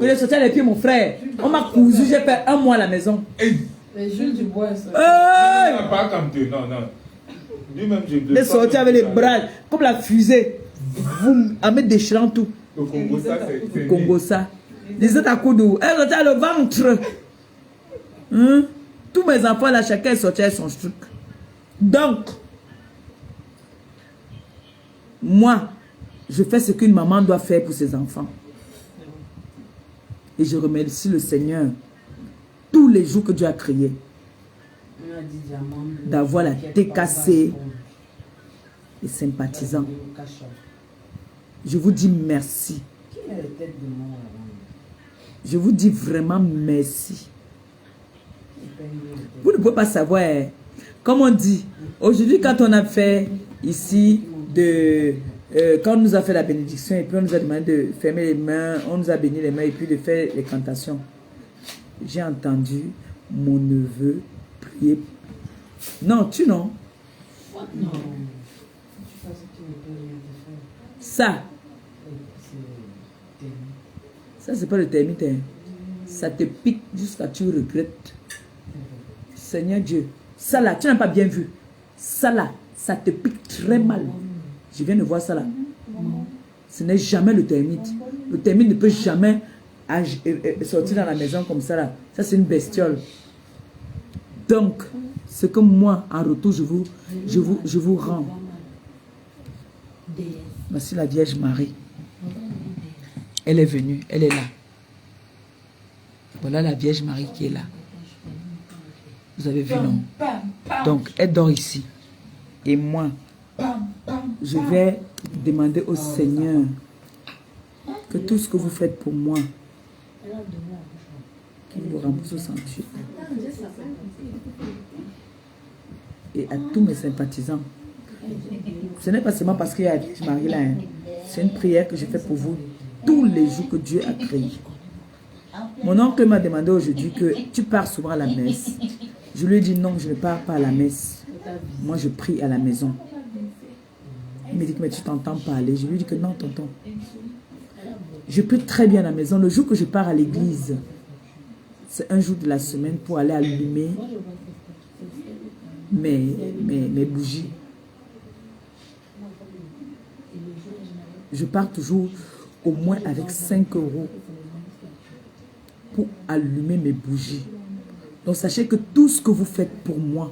Il est sorti les pieds, mon frère. On m'a cousu, j'ai fait 1 mois à la maison. Les Jules du bois, ça. Pas comme tu, non. Lui-même, je il est sorti avec les bras, comme la fusée. Vous, en me déchirant tout. Le Congo, ça, c'est. Congo, ça. Lisette à Koudou. Elle sortait le ventre. Hein? Tous mes enfants là, chacun sortait son truc. Donc, moi, je fais ce qu'une maman doit faire pour ses enfants. Et je remercie le Seigneur tous les jours que Dieu a créé d'avoir la TKC et sympathisants. Je vous dis merci. Je vous dis vraiment merci. Vous ne pouvez pas savoir, comme on dit, aujourd'hui quand on a fait ici, quand on nous a fait la bénédiction et puis on nous a demandé de fermer les mains, on nous a béni les mains et puis de faire les cantations. J'ai entendu mon neveu prier. Non, tu non. Non. Ça, c'est pas le termite. Hein. Ça te pique jusqu'à ce que tu regrettes. Seigneur Dieu, ça là, tu n'as pas bien vu. Ça là, ça te pique très mal. Je viens de voir ça là. Ce n'est jamais le termite. Le termite ne peut jamais sortir dans la maison comme ça là. Ça c'est une bestiole. Donc, ce que moi, en retour, je vous rends. Merci la Vierge Marie. Elle est venue, elle est là. Voilà la Vierge Marie qui est là. Vous avez vu, non? Donc, elle dort ici. Et moi, je vais demander au Seigneur que tout ce que vous faites pour moi, qu'il vous rembourse au centuple. Et à tous mes sympathisants. Ce n'est pas seulement parce qu'il y a la Vierge Marie là. Hein. C'est une prière que je fais pour vous tous les jours que Dieu a créé. Mon oncle m'a demandé aujourd'hui que tu pars souvent à la messe. Je lui ai dit non, je ne pars pas à la messe. Moi, je prie à la maison. Il me dit que mais tu t'entends parler. Je lui ai dit que non, tonton. Je prie très bien à la maison. Le jour que je pars à l'église, c'est un jour de la semaine pour aller allumer mes bougies. Je pars toujours au moins avec 5 € pour allumer mes bougies. Donc sachez que tout ce que vous faites pour moi,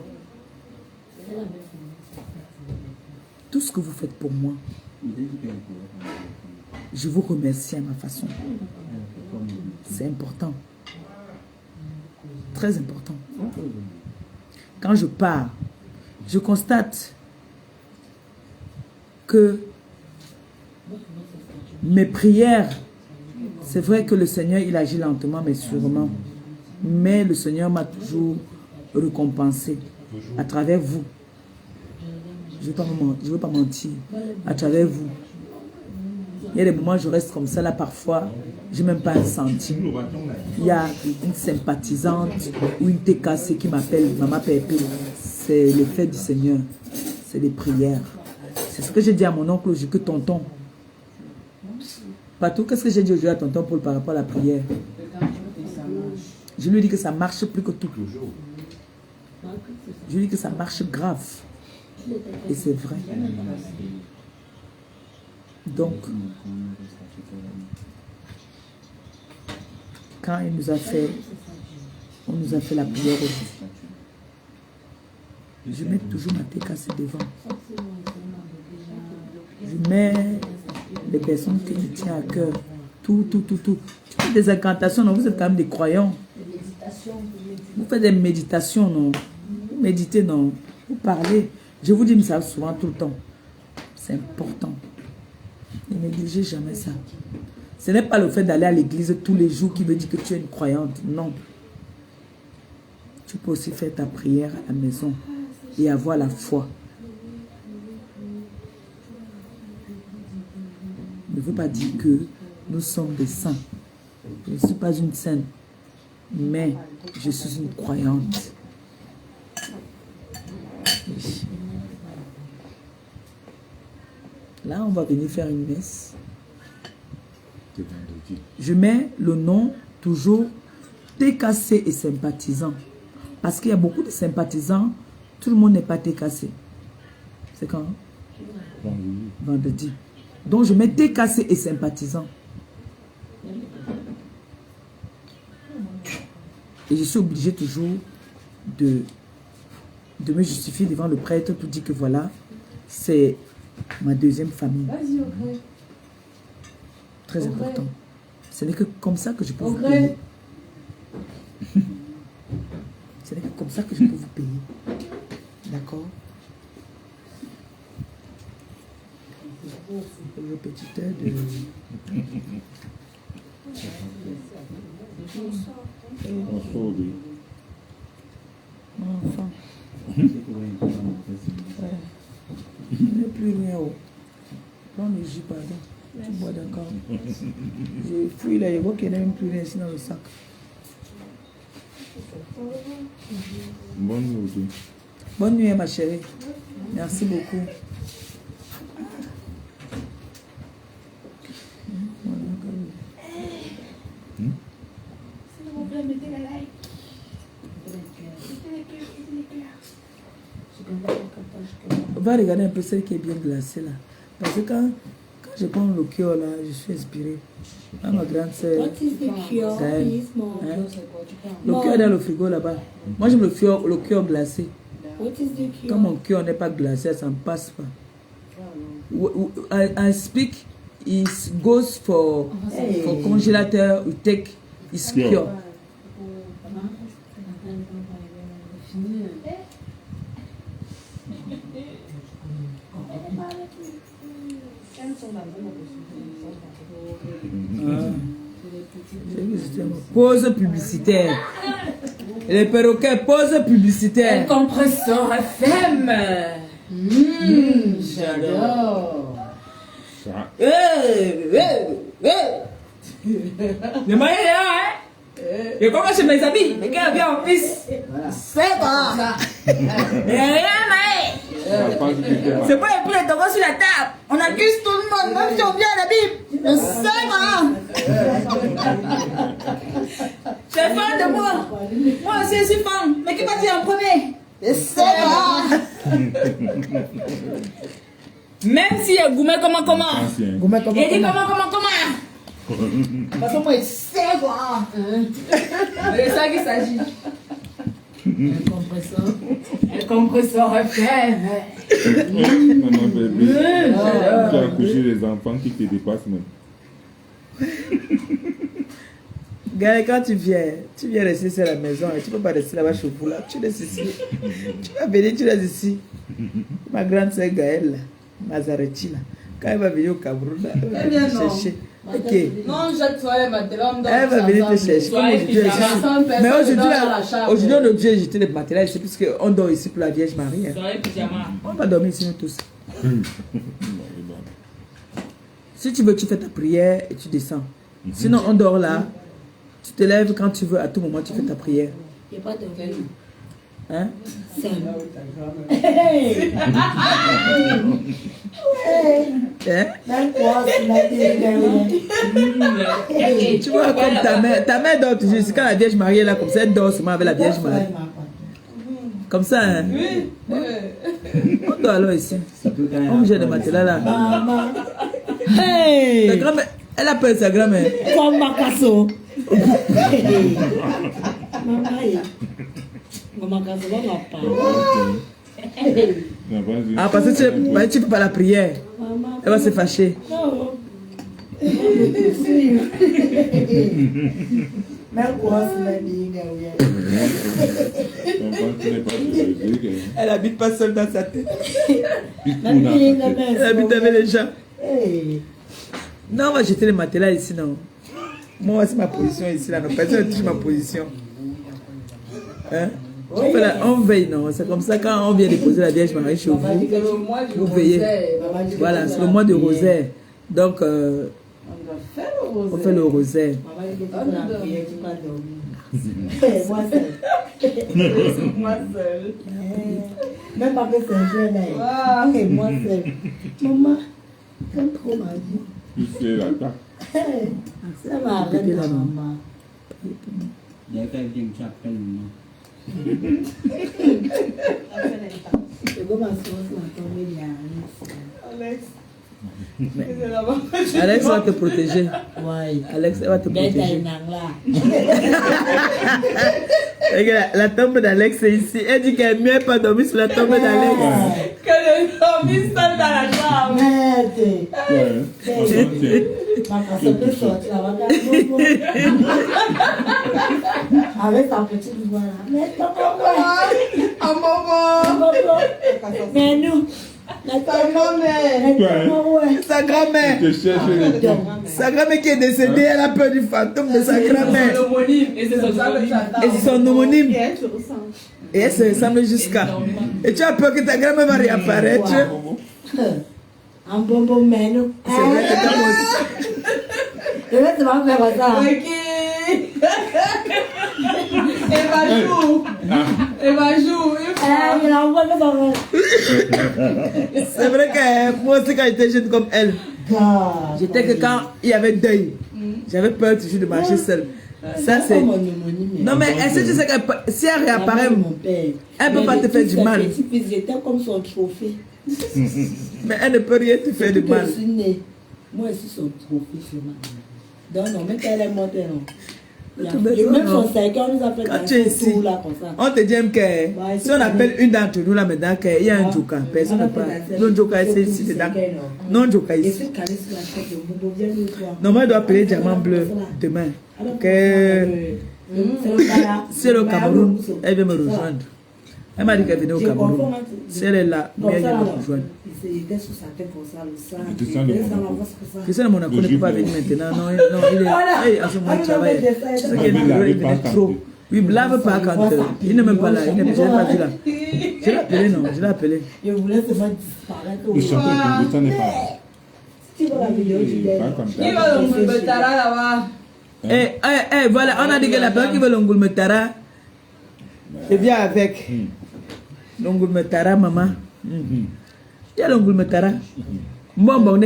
tout ce que vous faites pour moi, je vous remercie à ma façon. C'est important. Très important. Quand je pars, je constate que mes prières, c'est vrai que le Seigneur, il agit lentement, mais sûrement. Mais le Seigneur m'a toujours récompensé à travers vous. Je ne veux pas mentir. À travers vous. Il y a des moments où je reste comme ça, là, parfois, je n'ai même pas un centime. Il y a une sympathisante ou une TKC qui m'appelle Maman Pépé. C'est l'effet du Seigneur. C'est les prières. C'est ce que j'ai dit à mon oncle aujourd'hui, que tonton. Patou, qu'est-ce que j'ai dit aujourd'hui à tonton Paul par rapport à la prière? Je lui dis que ça marche plus que tout. Je lui dis que ça marche grave. Et c'est vrai. Donc, quand il nous a fait, on nous a fait la prière aujourd'hui. Je mets toujours ma TKC devant. Je mets les personnes que tu tiens à cœur. Tout. Tu fais des incantations, non? Vous êtes quand même des croyants. Vous faites des méditations, non? Vous méditez, non? Vous parlez. Je vous dis ça souvent, tout le temps. C'est important. Ne négligez jamais ça. Ce n'est pas le fait d'aller à l'église tous les jours qui veut dire que tu es une croyante. Non. Tu peux aussi faire ta prière à la maison et avoir la foi. Ne veut pas dire que nous sommes des saints. Je ne suis pas une sainte, mais je suis une croyante. Oui. Là, on va venir faire une messe. Je mets le nom toujours TKC et sympathisants. Parce qu'il y a beaucoup de sympathisants, tout le monde n'est pas TKC. C'est quand? Vendredi. Donc je mets TKC et sympathisants. Et je suis obligé toujours de me justifier devant le prêtre pour dire que voilà, c'est ma deuxième famille. Très important. Ce n'est que comme ça que je peux vous payer. Ce n'est que comme ça que je peux vous payer. D'accord? Le petit aide. Mon enfant. Il n'y a plus rien. Prends le jus, pardon. Tu bois d'accord. Je fouille là, je vois qu'il n'y a même plus rien ici dans le sac. Bonne nuit. Bonne nuit, ma chérie. Merci beaucoup. S'il vous plaît, mettez la like. On va regarder un peu celle qui est bien glacée là. Parce que quand je prends le cœur là, je suis inspirée. Ah, ma grande sœur. What is the cure, Gaëlle. please, mom? Hein? Le cœur est dans le frigo là-bas. Moi j'aime le cœur glacé. What is the cure? Quand mon cœur n'est pas glacé, ça ne passe pas. I speak, it goes for congélateur, you take is cure. Pause publicitaire. Les perroquets, pause publicitaire. Un compresseur FM. J'adore. Le maillot est là, hein? Et comment chez mes amis? Les gars viennent en piste. C'est quoi? Mais rien, mais. C'est pas les prix de sur la table. On accuse tout le monde, même si on vient à la Bible. C'est quoi? Tu es fan de moi? Moi aussi, je suis fan. Mais qui va dire en premier? C'est quoi? Même si Goumé, comment? Goumé, comment? Il dit comment? Parce que moi, c'est quoi? C'est ça qu'il s'agit. Un compresseur FM. Maman bébé, tu as accouché les enfants qui te dépassent même. Gaël, quand tu viens rester ici à la maison, tu ne peux pas rester là-bas chez vous là. Tu restes ici. Tu vas venir, tu restes ici. Ma grande sœur Gaëlle, Mazaretti là, quand elle va venir au Cameroun, elle va venir te chercher. Ok. Non, je sois maintenant. Elle va venir te chercher. Mais aujourd'hui, on est obligé de jeter les matériels ici, puisqu'on dort ici pour la Vierge Marie. Hein. On va dormir ici nous tous. Si tu veux, tu fais ta prière et tu descends. Sinon, on dort là. Tu te lèves quand tu veux, à tout moment, tu fais ta prière. Il n'y a pas de vélo. Hein? C'est Hein? Tu vois comme ta mère dort toujours ici. Quand la Vierge Marie est là comme ça, elle dort seulement avec la Vierge Marie. Comme ça, hein? On dort alors ici. On jette le matelas là. Ta Hey! grand-mère, elle appelle sa grand-mère. Comme Makasso. Maman, Makasso, on va pas. Non, vas-y. Ah, parce que tu ne fais pas la prière. Maman, Elle va se fâcher. non. Même quoi, c'est la vie, Elle habite pas seule dans sa tête. Même si il Elle habite avec les gens. Hey. Non, on va jeter les matelas ici, non. Moi, c'est ma position ici, là. Non, personne ne touche ma position. Hein? On veille, non. C'est comme ça, quand on vient déposer la Vierge Marie chez vous, vous veillez. Voilà, c'est le mois de rosaire. Donc, On doit faire le rosaire. on fait le rosaire. Maman, il dit que tu vas prier, tu vas dormir. Moi seul. Moi seule. Même pas que c'est un jeune là. Wow. Et moi seul. Maman, j'aime trop ma vie. Tu sais, là, tac. Ça m'arrête, maman. Il y a quelqu'un qui appelle moi. Je vais m'asseoir sur la tombée de la Alex. Mais- C'est là-bas. Alex va te protéger. Ouais. Alex elle va te Mais t'as protéger. une angle là. Regarde, la tombe d'Alex est ici. Elle dit qu'elle ne pas dormir sur la tombe d'Alex. Que le zombie sonne dans la chambre. Merde. Ouais. Ma personne peut sortir là. Avec sa petite voix là. Mais maman, Ah, maman. mais nous. La Ta grand-mère. Sa grand-mère. Je cherche les temps. Sa grand-mère qui est décédée, elle a peur du fantôme de sa grand-mère. C'est homonyme. Et c'est ça que tu attends. Et c'est son homonyme. Et elle se ressemble. Et elle se ressemble jusqu'à. Et tu as peur que ta grand-mère va réapparaître. Un bonbon, mais nous. C'est vrai que quand on- Je vais te faire ça. Ok. Eva joue. Eva joue. Il envoie le bonbon. C'est vrai que moi aussi quand j'étais jeune comme elle, j'étais que quand il y avait deuil, j'avais peur toujours de marcher seule. Ça c'est... Non mais est-ce que tu sais que si elle réapparaît, elle peut pas te faire du mal. J'étais comme son trophée. Mais elle ne peut rien te faire de Depuis que mal. je suis née, moi je suis son trophée sur ma main. Donc non, même quand elle est morte, non. Même son cercueil, on nous a fait Quand tu es ici, tout là comme ça. on te dit même que si on appelle une d'entre nous là maintenant qu'il y a un Joka, personne ne parle. Non Joka c'est ici dedans. Non Joka Je ici. suis calée sur la tête de Bobo, viens nous voir. Normalement elle doit appeler Diamant Bleu demain. Que si elle est au Cameroun, elle vient me rejoindre. Elle m'a dit qu'elle venait au Cameroun. Si elle est là, elle vient me rejoindre. Il était sur sa tête comme ça, le sang. Et tout ça, le Christian Monaco ne peut pas venir maintenant. Non, il est. Hey, à ce moment, il travaille. C'est ce qu'il il venait trop. Oui, blâme pas quand il n'est même pas là. Je ne l'ai pas vu là. Je l'ai appelé, non. Je l'ai appelé. Je voulais seulement disparaître. Le chanteur de ça n'est pas. Tu vois la vidéo du Pas comme Qui va ça. dans le Betara là-bas? Voilà, on a dit que la personne qui veut l'Ongulmetara, je viens avec. L'Ongulmetara, maman. Il y a l'Ongulmetara. Bonbon,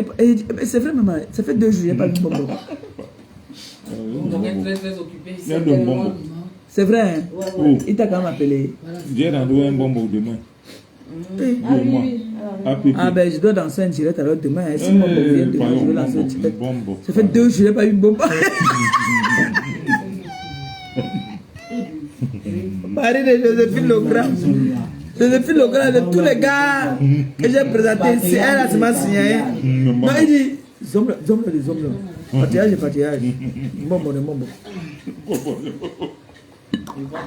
c'est vrai, maman. Ça fait 2 jours, il n'y a pas de bonbon. On est très très occupé ici. Il y a le bonbon. C'est vrai, hein? Oh, Il t'a quand même appelé. j'ai rendu un bonbon demain. Pour moi. Ah ben, je dois danser un direct alors demain. Hein. Si mon bonbon vient demain, je vais lancer un direct. Bonbon. Ça fait 2 jours, je n'ai pas eu de bonbon. Marie de Joséphine Legrand. Joséphine Legrand, de tous les gars que j'ai présentés ici, elle a seulement signé. Non, il dit, zombre, les zombre. Pâtillage et pâtillage. Bonbon, de bonbon.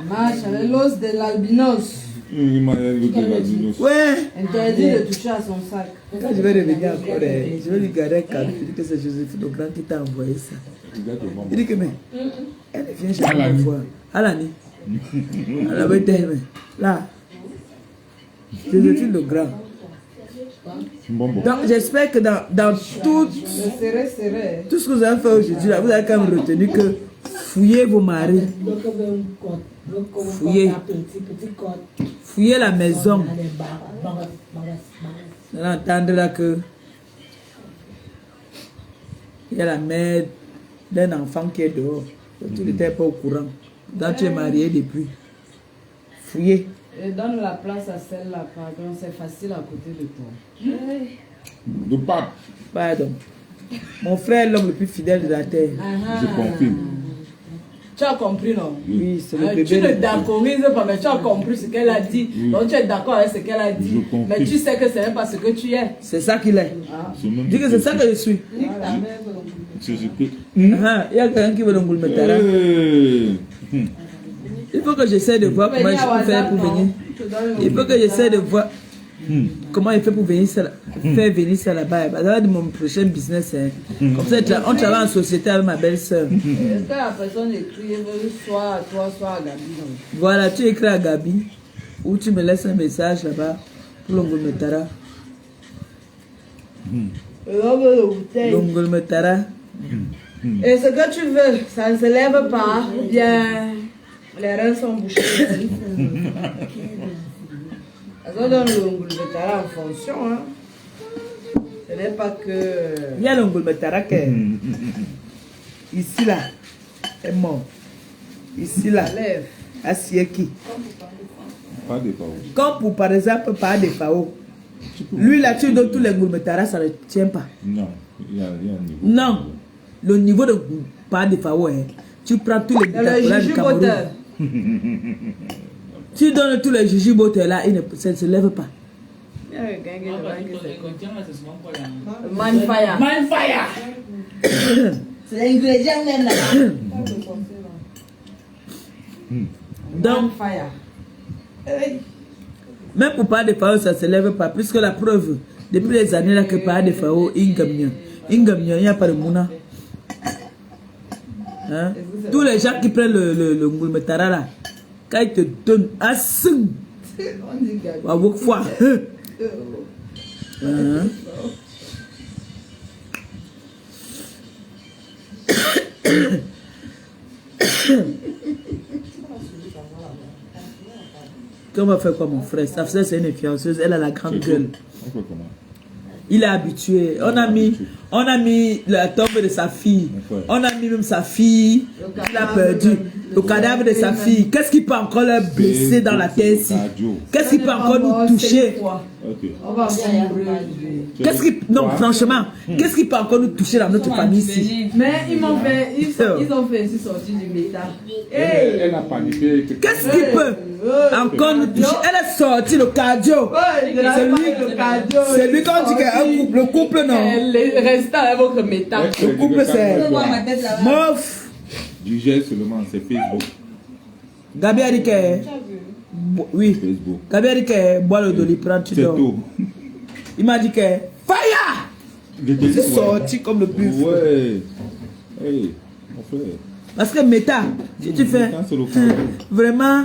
Marche avec l'os de l'albinos. Ouais. Interdit de toucher à son sac. Quand je vais revenir encore, je vais lui garder un cadeau. Je dis que c'est Joséphine Legrand qui t'a envoyé ça. Il dit que mais, elle vient chez moi une fois. À l'année. Elle avait été aimée. Là. Joséphine Legrand. Donc j'espère que dans tout Serré. ce que vous avez fait aujourd'hui, là, vous avez quand même retenu que fouillez vos maris, Donc, on veut une côte. Fouiller. Petit côte. fouillez la maison. On a des barres. Vous allez entendre là que il y a la mère d'un enfant qui est dehors. Tu n'étais pas au courant. Donc tu es marié depuis. Fouillez. Et donne la place à celle-là, pardon, c'est facile à côté de toi. Le pape. Pardon. Mon frère est l'homme le plus fidèle de la terre. Je confirme. Tu as compris, non? Oui, c'est le bébé. Tu ne d'accordises pas, mais tu as compris ce qu'elle a dit. Oui. Donc tu es d'accord avec ce qu'elle a dit. Je confirme. Mais tu sais que ce n'est pas ce que tu es. C'est ça qu'il est. C'est même Dis que c'est ça que je suis. C'est ce que... Il y a quelqu'un qui veut donc me mettre là. Il faut que j'essaie de voir comment je peux faire pour venir. Il faut que j'essaie de voir comment il fait pour venir ça, faire venir ça là-bas. Ça va être mon prochain business. Hein. Comme ça, on travaille en société avec ma belle-sœur. Est-ce que la personne écrit soit à toi, soit à Gabi? Voilà, tu écris à Gabi ou tu me laisses un message là-bas pour l'Ongolmetara. L'Ongolmetara. Et ce que tu veux, ça ne se lève pas. Bien, les reins sont bouchés. Ça donne l'Ongolmetara en fonction. Hein. Ce n'est pas que... Il y a l'Ongolmetara qui est ici là, est mort. Ici là, lève. à Sieki. Pas de FAO. Comme pour par exemple, pas de FAO. Lui là, tu donnes tous les Ngolmetara, ça ne tient pas. Non, il y a un niveau. Non, le niveau de pas de FAO, hein. Tu prends tous les Ngolmetara du Cameroun. Tu donnes tous les jujuboteurs là, ça ne se lève pas. Manfire. Manfire. C'est l'ingrédient même là. Donc, Manfire. même pour pas de FAO, ça ne se lève pas. Puisque la preuve, depuis les années là que pas de FAO, il n'y a pas de mouna. Hein? Tous les gens qui prennent le Ngulmetara là, quand ils te donnent un sing, à beaucoup fois. Comment on va faire quoi mon frère? Sa frère c'est une influenceuse, elle a la grande gueule. On fait comment? Il est habitué. On a mis la tombe de sa fille. On a mis même sa fille. Il a perdu. Le cadavre de sa fille. Qu'est-ce qui peut encore le blesser dans la tête ici? Qu'est-ce qui peut encore nous toucher? Ok. On va Qu'est-ce qui... Non, franchement, qu'est-ce qui peut encore nous toucher dans notre famille ici? Mais ils ont fait ainsi sortir du métal. Elle a paniqué. Qu'est-ce qui peut encore nous toucher? Elle est sortie le cardio. C'est lui qu'on dit qu'un couple. Le couple, non. Les restants avec votre métal. Le couple, c'est... Mof. Du gel seulement, c'est Facebook. Gabi a dit que... Oui. Facebook. Gabi a dit que bois le Doliprane, tu C'est dors. tout. Il m'a dit que... Fire! C'est sorti comme le plus fou. Ouais. Hey, mon frère. Parce que méta, si tu fais... Méta, c'est le cas. Vraiment,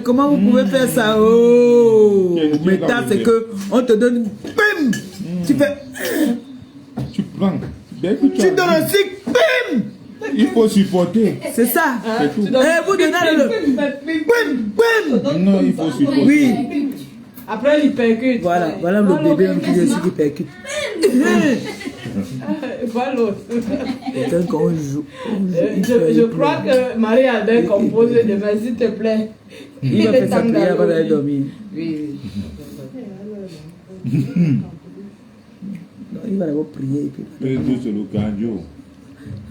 comment vous pouvez faire ça? Oh! Méta, c'est que on te donne... Bim! Tu fais... Tu prends. Dès que Tu donnes un cycle. Bim! Il faut supporter. C'est ça. C'est tout. Et vous donnez le... Bim! Bim! Non, il faut supporter. Oui. Après, il percute. Voilà le bébé qui est ici qui percute. Voilà l'autre. Et quand on joue... Je crois que Marie-Albert compose demain, s'il te plaît. Il va faire sa prière avant d'aller dormir. Oui. Non, il va d'abord prier et puis... Et tout, c'est le cardio.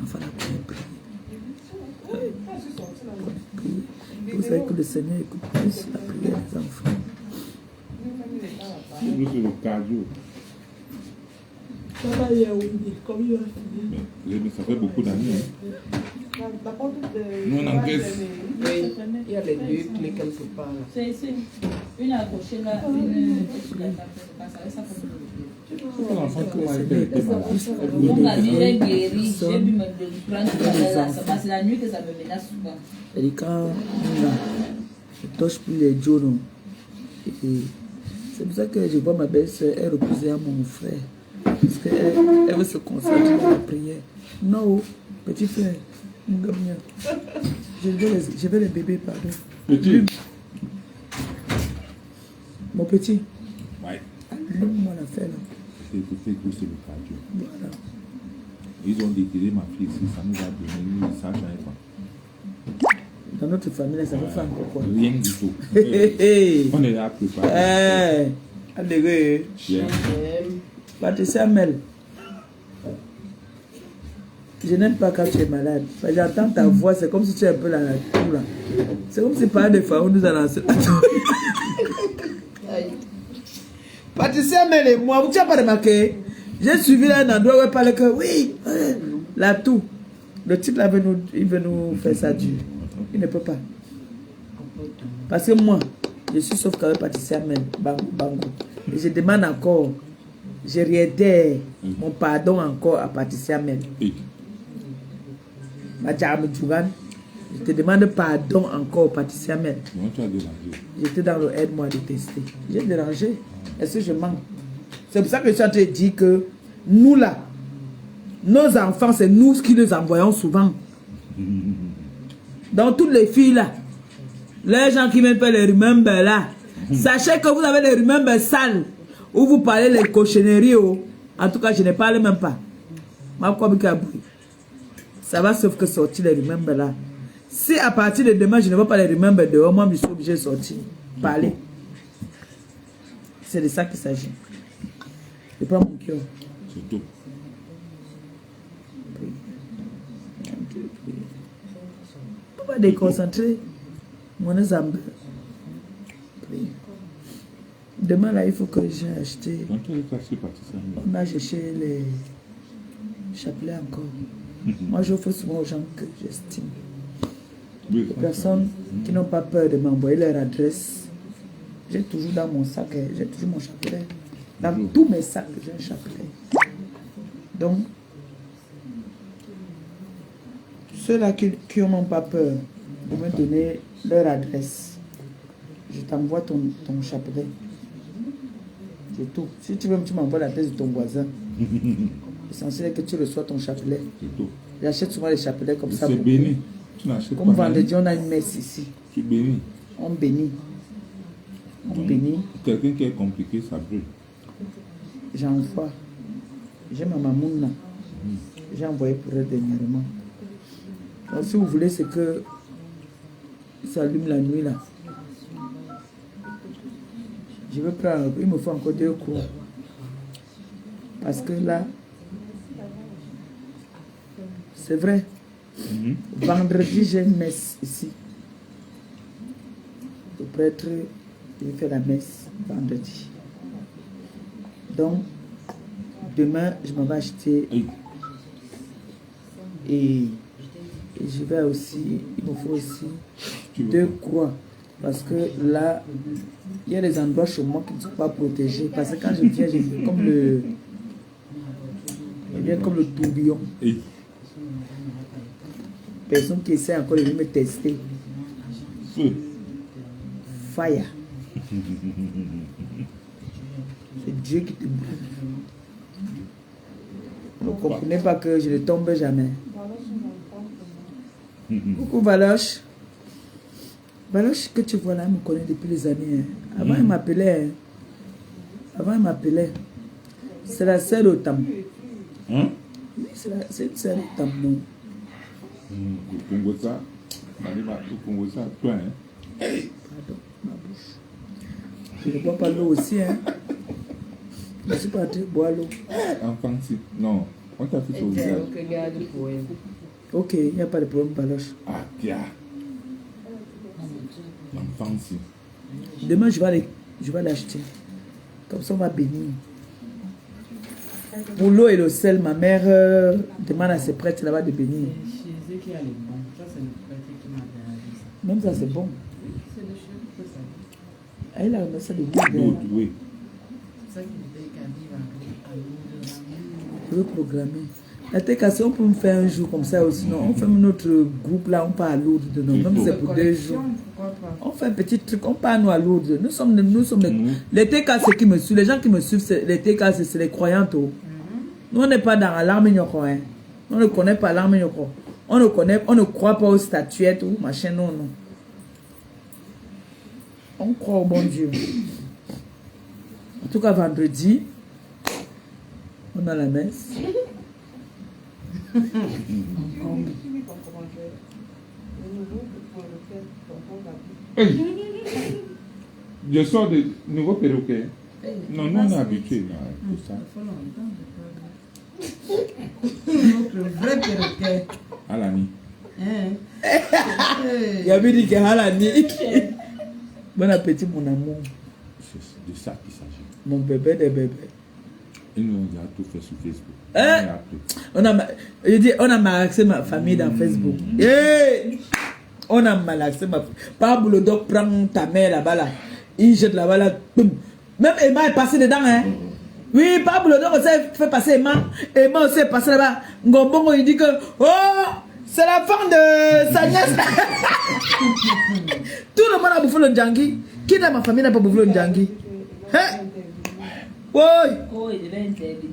Enfin, la prière. Vous savez que le Seigneur écoute plus la prière des enfants. C'est le cardio. Ça va y aller, comme il va finir. Mais ça fait beaucoup d'années. Hein. Nous, on encaisse. Oui, il y a les deux clés quelque part. C'est une accrochée là, une sur la table. Ça C'est l'enfant qui m'a été malade. on a dit, j'ai guéri, j'ai vu me prendre là. C'est la nuit que ça me menace souvent. Et quand je touche plus les Jono, c'est pour ça que je vois ma belle-sœur, elle repose à mon frère. Parce qu'elle veut se concentrer dans la prière. Non, petit frère, je veux les bébés, pardon. Petit. Mon petit, Ouais. allume-moi l'affaire là. C'est le cardio. Voilà. Ils ont déterré ma fille ici, ça nous a donné, ça n'arrive pas. Dans notre famille, là, ça nous fait encore quoi? Rien du tout. On est là préparé. Allez, Bien. Patricia Mel. Je n'aime pas quand tu es malade. J'entends ta voix, c'est comme si tu es un peu là. C'est comme si par des fois, on nous a lancé. Patricia Mel et moi, vous n'avez pas remarqué? J'ai suivi là un endroit où elle parlait que oui, là tout. Le type là, il veut nous faire ça dur. Il ne peut pas. Parce que moi, je suis sauf qu'avec Patricia Mel, Bango. Et je demande encore, je réitère mon pardon encore à Patricia Mel. Je te demande pardon encore, Patricia Mel. J'étais dans le aide-moi à détester. J'ai dérangé. Est-ce que je manque? C'est pour ça que je suis en train de dire que nous là, nos enfants, c'est nous qui les envoyons souvent. Dans toutes les filles là, les gens qui m'appellent les remember là, sachez que vous avez les remember sales, où vous parlez les cochonneries. En tout cas, je ne parle même pas. Ça va sauf que sortir les remember là. Si à partir de demain, je ne veux pas les remember dehors, moi je suis obligé de sortir, parler. C'est de ça qu'il s'agit. C'est pas mon cœur. C'est tout. Pourquoi déconcentrer mon ensemble? Demain là, il faut que j'ai acheté. On a cherché les chapelets encore. Moi, j'offre souvent aux gens que j'estime. Les personnes qui n'ont pas peur de m'envoyer leur adresse. J'ai toujours dans mon sac, j'ai toujours mon chapelet. Dans tous mes sacs, j'ai un chapelet. Donc, ceux-là qui n'ont pas peur de me donner leur adresse, je t'envoie ton chapelet. C'est tout. Si tu veux, tu m'envoies l'adresse de ton voisin. L'essentiel est que tu reçois ton chapelet. C'est tout. J'achète souvent les chapelets comme ça. C'est béni. Tu n'achètes comme pas. vendredi, on a une messe ici. Tu bénis. On bénit. On bénit. Quelqu'un qui est compliqué, ça brûle. J'envoie. J'ai ma mamoune là. J'ai envoyé pour elle dernièrement. Donc, si vous voulez, c'est que ça allume la nuit là. Je veux prendre. Il me faut encore 2 cours. Parce que là, c'est vrai. Vendredi, j'ai une messe ici. Le prêtre, il fait la messe vendredi. Donc, demain, je m'en vais acheter. Et je vais aussi, il me faut aussi 2 croix. Parce que là, il y a des endroits chez moi qui ne sont pas protégés. Parce que quand je viens, je viens comme le... Je viens comme le tourbillon. Personne qui essaie encore de me tester. Fire. C'est Dieu qui te brûle. Vous ne comprenez pas que je ne tombe jamais. Coucou Valoche. Valoche que tu vois là, elle me connaît depuis les années. Avant, elle m'appelait. Avant, elle m'appelait. C'est la sœur au Tam. Oui, c'est une sœur au Tam. Congo ça. Congo ça, toi, hein? Pardon, ma bouche. Je ne bois pas l'eau aussi, hein. Je suis pas en train de boire l'eau. Enfant, si. Non, on t'a fait ça au visage. Ok, il n'y a pas de problème, Valoche. Ah, tiens. L'enfant, si. Demain, je vais l'acheter. Comme ça, on va bénir. Pour l'eau et le sel, ma mère demande à ses prêtres là-bas de bénir. Même ça, c'est bon. Elle a remis ça de goût. Oui. Je veux programmer. La TKC, on peut me faire un jour comme ça aussi. Non, on fait notre groupe là, on part à Lourdes de nous. Même si c'est pour 2 jours. On fait un petit truc, on part nous à Lourdes. Nous sommes les TKC qui me suivent. Les gens qui me suivent, les TKC, c'est les croyantes. Nous, on n'est pas dans l'arme Nyoko. Hein. On ne connaît pas l'arme Nyoko. On ne croit pas aux statuettes ou machin, non. On croit au bon Dieu. En tout cas, vendredi, on a la messe. Je sors de nouveaux perroquets. Non, nous on est habitués là, tout ça. Notre vrai perroquet. Alani. Il y avait dit que Halani. Bon appétit, mon amour. C'est de ça qu'il s'agit. Mon bébé des bébés. Et nous, on a tout fait sur Facebook. Hein? On a malaxé ma famille dans Facebook. Hey! On a malaxé ma famille. Pas boulot, donc prends ta mère là-bas là. Il jette là-bas là. Boum. Même Emma est passé dedans, hein. Oui, pas boulot, donc on s'est fait passer Emma. Emma aussi est passé là-bas. Ngombongo il dit que oh, c'est la femme de sa nièce. Tout le monde a bouffé le djangi. Qui dans ma famille n'a pas bouffé le djangi? Hein? Oui. Oh, il devait intervenir.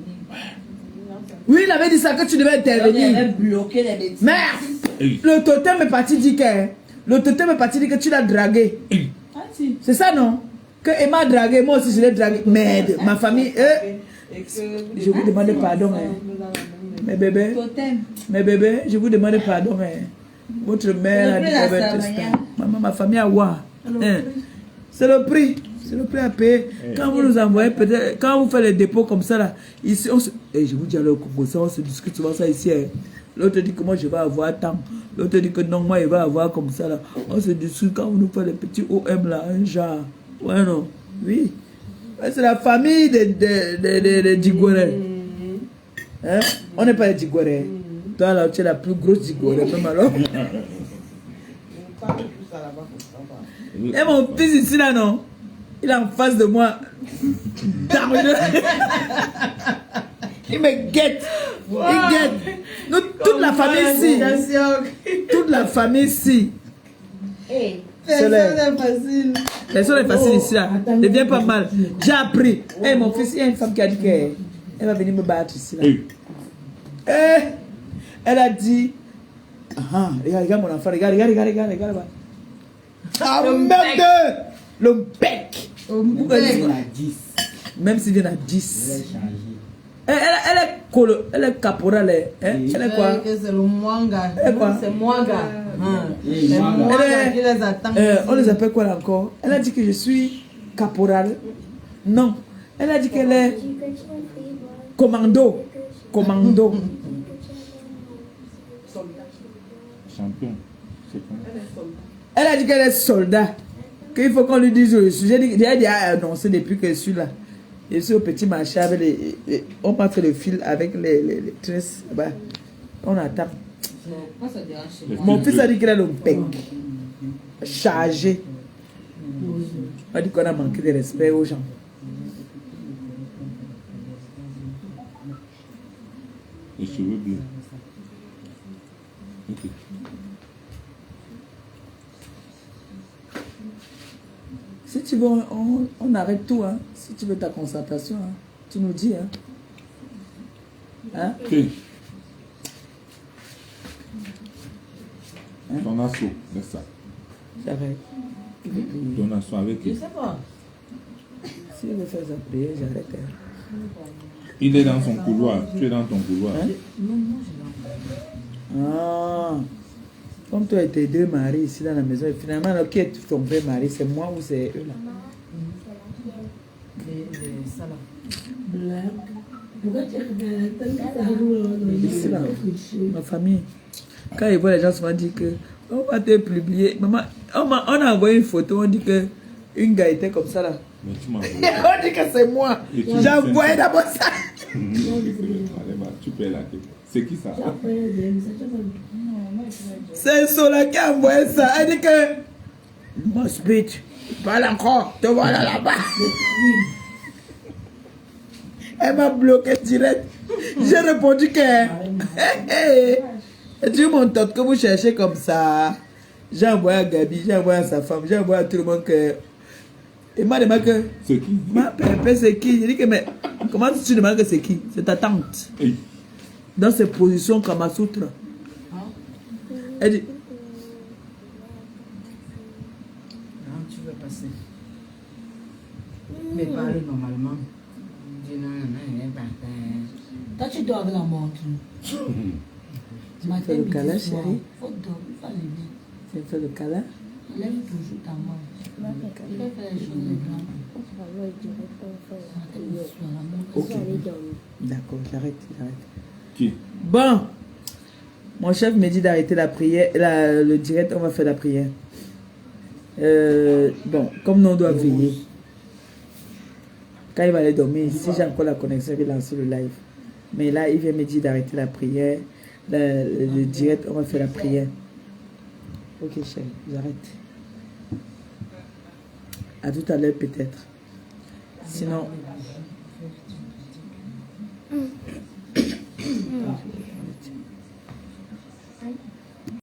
Oui, il avait dit ça, que tu devais intervenir. Il avait bloqué les bêtises. Merde! Le totem est parti dire que tu l'as dragué. Ah, si. C'est ça, non? Que Emma a dragué, moi aussi je l'ai dragué. Merde, ma famille, je vous demande pardon. Hein. Mes bébés, Totem. mes bébés, je vous demande pardon. Hein. Votre mère a dit qu'elle va être stable. Maman, ma famille a wa. Hein. C'est le prix. C'est le prix à payer. Quand vous nous envoyez, peut-être, quand vous faites les dépôts comme ça, là, ici, et je vous dis alors, au Congo, ça, on se discute souvent ça ici. Hein. L'autre dit que moi, je vais avoir tant. L'autre dit que non, moi, il va avoir comme ça, là. On se discute quand vous nous faites les petits OM, là, un genre. Ouais, non. Oui. Ouais, c'est la famille de Djigoré. Hein? On n'est pas les Djigoré. Toi, là, tu es la plus grosse Djigoré, même alors. Et mon fils ici, là, non? Il est en face de moi. Il me guette. Il guette. Nous, toute la famille ici. Toute la famille ici. Personne n'est facile. Personne n'est facile ici, là. Ne viens pas mal. J'ai appris. Hey, mon fils, il y a une femme qui a dit qu'elle va venir me battre ici, là. Elle a dit. Ah, regarde mon enfant, regarde. Ah, merde! Le bec! Même s'il vient à 10. Elle est caporale. Hein? Elle est quoi? C'est le Mwanga. Elle est quoi? C'est Mwanga. Les Mwanga qui les attend. On les appelle quoi là encore? Elle a dit que je suis caporal. Non. Elle a dit qu'elle est commando. Commando. Champion. Elle a dit qu'elle est soldat. Qu'il faut qu'on lui dise le sujet. J'ai dit à annoncer depuis que je suis là. Je suis au petit marché avec on m'a fait le fil avec les tresses. Bah, on attend. Mon fils a dit qu'il a le bec chargé. On a dit qu'on a manqué de respect aux gens. Les cheveux bleus. Ok. Si tu veux, on arrête tout. Hein. Si tu veux ta concentration, hein. Tu nous dis. Hein. Hein? Ok. Hein? Ton assaut, laisse ça. J'arrête. Ton assaut avec Je elle. sais pas. Si je veux faire ça prier, j'arrête. Hein. Il est dans son couloir. Tu es dans ton couloir. Hein? Ah. Comme toi et tes deux maris ici dans la maison, et finalement, qui est ton vrai mari? C'est moi ou c'est eux là? Ça là. Pourquoi tu as Ici là, ma famille. Quand ils voient les gens souvent dire que on va te publier. Maman, on a envoyé une photo, on dit que une gars était comme ça là. Mais tu m'as envoyé. On dit que c'est moi. Et tu J'ai envoyé d'abord ça. Allez, bah, tu perds la tête. C'est qui ça? C'est Sola qui a envoyé ça. Elle dit que mon speech, parle encore, te voilà là-bas. Elle m'a bloqué direct. J'ai répondu que tu mon tante que vous cherchez comme ça. J'ai envoyé à Gabi, j'ai envoyé à sa femme, j'ai envoyé à tout le monde que. Il m'a demandé que. C'est qui? Ma pépé, c'est qui? J'ai dit que mais comment tu demandes que c'est qui? C'est ta tante. Hey. Dans ses positions Kamasutra. Elle dit. Non, tu veux passer. Mais parle normalement. Dis non, il est pas. Toi, tu dors avec la montre. Tu m'as fait le câlin, chérie? Faut dormir, pas les bien. Tu me fais le câlin? Lève toujours ta main. Il va faire les choses de grand. Ok. D'accord, j'arrête. Qui? Bon, mon chef me dit d'arrêter la prière, le direct, on va faire la prière. Bon, comme nous on doit veiller. Quand il va aller dormir, si j'ai encore la connexion, je vais lancer le live. Mais là, il vient me dire d'arrêter la prière. Le direct, on va faire la prière. Ok, chérie, j'arrête. À tout à l'heure, peut-être. Sinon...